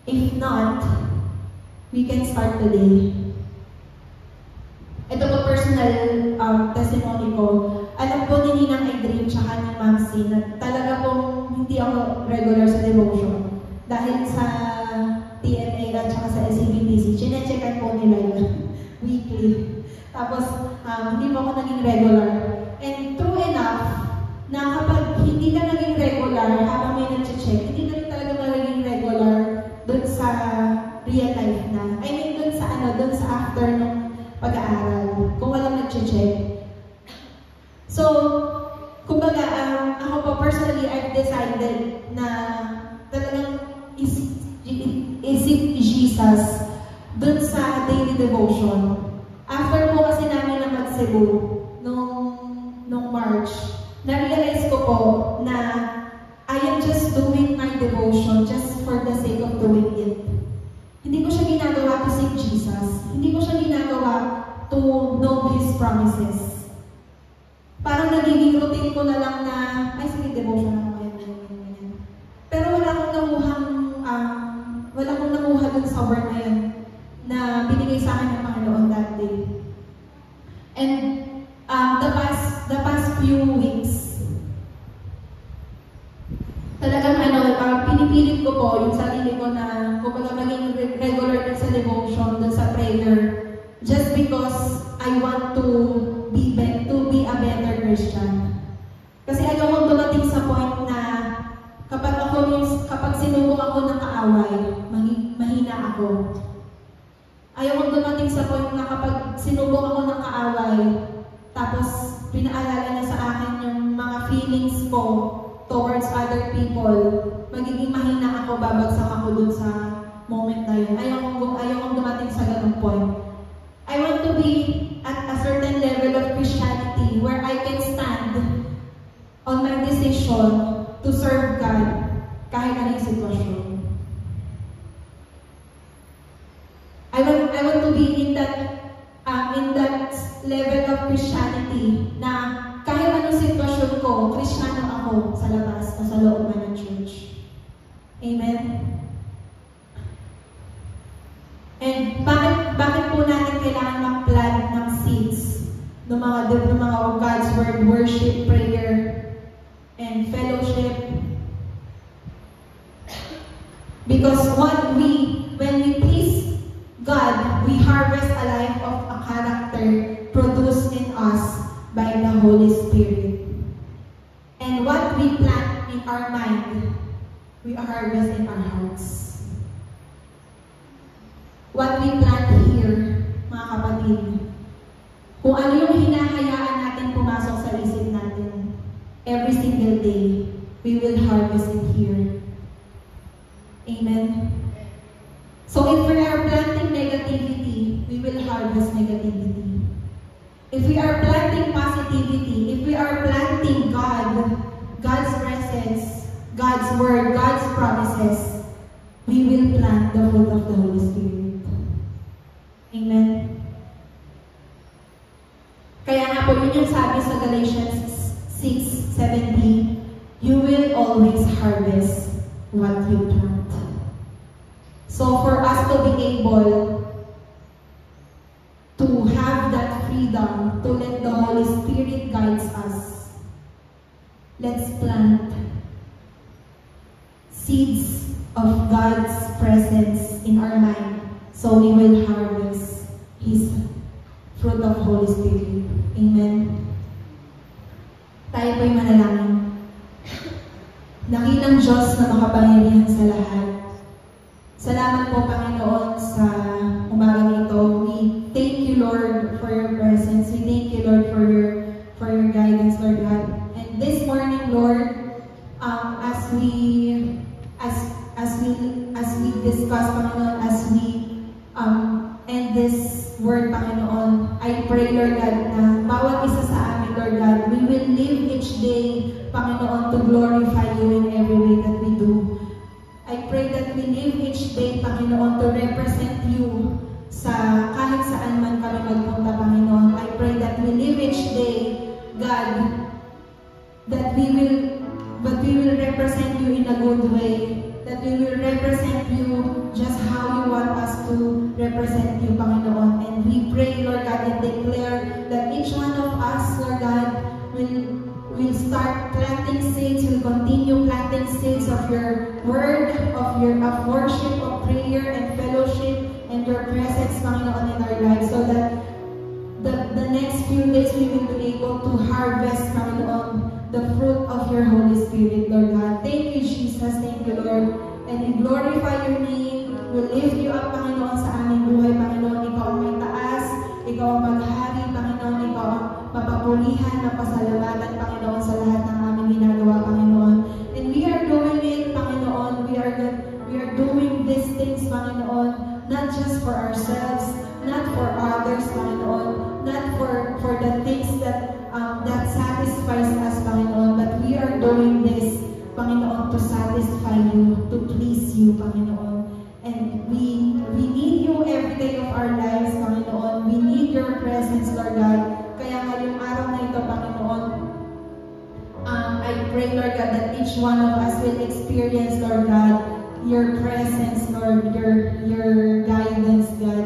If not, we can start today. Ito po personal testimony ko. Alam po ni Ninang Adrian tsaka ni Ma'am C na talaga pong hindi ako regular sa devotion. Dahil sa TNA at tsaka sa SCBTC, chine-checkan po nila yun weekly. Tapos, hindi po ako naging regular. And true enough, na kapag hindi ka naging regular habang may nag-check, hindi ka rin talaga naging regular dun sa real life na. I mean, dun sa after nung pag-aaral, kung walang nag-check. So, kumbaga, ako po personally, I've decided na talagang isip Jesus dun sa daily devotion. After po kasi namin na mag-Cebu nung March, na-realize ko po na I am just doing my devotion just for the sake of doing it. Hindi ko siya ginagawa to seek Jesus. Hindi ko siya ginagawa to know His promises. Parang nagiging routine ko na lang na, ay sige, devotion ako ngayon. Pero wala akong nakuha dun sa word na yun na binigay sa akin ng Panginoon that day. And the past few weeks, talagang pinipilit ko po yung sarili ko na kumbaga maging regular din sa devotion, dun sa prayer, just because I want to be a better Christian. Kasi ayaw kong dumating sa point na kapag sinubok ako ng kaaway, mahina ako. Ayaw kong dumating sa point na kapag sinubok ako ng kaaway, tapos pinaalala niya sa akin yung mga feelings ko towards other people, magiging mahina ako, babagsak ako dun sa moment na yun. Ayaw kong dumating sa ganung point. I want to be at a certain level of Christianity where I can stand on my decision to serve God kahit anong sitwasyon. I want to be in that level of Christianity na kahit anong sitwasyon ko, Kristiyano ako sa labas, sa loob ng church. Amen? And bakit po natin kailangan mag-plant ng seeds ng mga God's Word, worship, prayer, and fellowship? Because when we please God, we harvest a life of a character produced in us by the Holy Spirit. And what we plant in our mind, we harvest in our hearts. What we plant here, mga kapatid, kung ano yung hinahayaan natin pumasok sa isip natin, every single day, we will harvest it here. Amen? So if we are planting negativity, we will harvest negativity. If we are planting positivity, if we are planting God, God's presence, God's word, God's promises, we will plant the fruit of the Holy Spirit. Amen. Kaya nga po, yun yung sabi sa Galatians 6:17, you will always harvest what you plant. So for us to be able to have that freedom to let the Holy Spirit guide us, let's plant seeds of God's presence in our mind so we will harvest His fruit of Holy Spirit. Amen. Tayo po'y manalangin. Dakilang Diyos na makapangyarihan sa lahat. Salamat po, Panginoon, sa umagang ito. We thank you, Lord, for your presence. We thank you, Lord, for your guidance, Lord God. And this morning, Lord, as we discuss, Panginoon, as we end this word, Panginoon, I pray, Lord God, na bawat isa sa amin, Lord God, we will live each day, Panginoon, to glorify you in every way that we do. I pray that we live each day, Panginoon, to represent you sa kahit saan man kami magpunta, Panginoon. I pray that we live each day, God, that we will represent you in a good way, that we will represent you just how you want us to represent you, Panginoon. And we pray, Lord God, and declare that each one of us, Lord God, will start planting seeds, will continue planting seeds of your word, of worship, of prayer and fellowship, and your presence, Panginoon, in our lives, so that the next few days we will be able to harvest, Panginoon, the fruit of your Holy Spirit, Lord God. Thank you, Jesus. Thank you, Lord. And we glorify your name. We lift you up, Panginoon, sa aming buhay, Panginoon. Ikaw ang may taas. Ikaw ang maghari, Panginoon. Ikaw ang mapapulihan, mapasalamatan, Panginoon, sa lahat ng aming ginagawa, Panginoon. And we are doing it, Panginoon. We are doing these things, Panginoon, not just for ourselves, not for others, Panginoon, not for the things that satisfies us, Panginoon, but we are doing this, Panginoon, to satisfy you, to please you, Panginoon. And we need you every day of our lives, Panginoon. We need your presence, Lord God. Kaya ngayong araw na ito, Panginoon, I pray, Lord God, that each one of us will experience, Lord God, your presence, Lord, your guidance, God.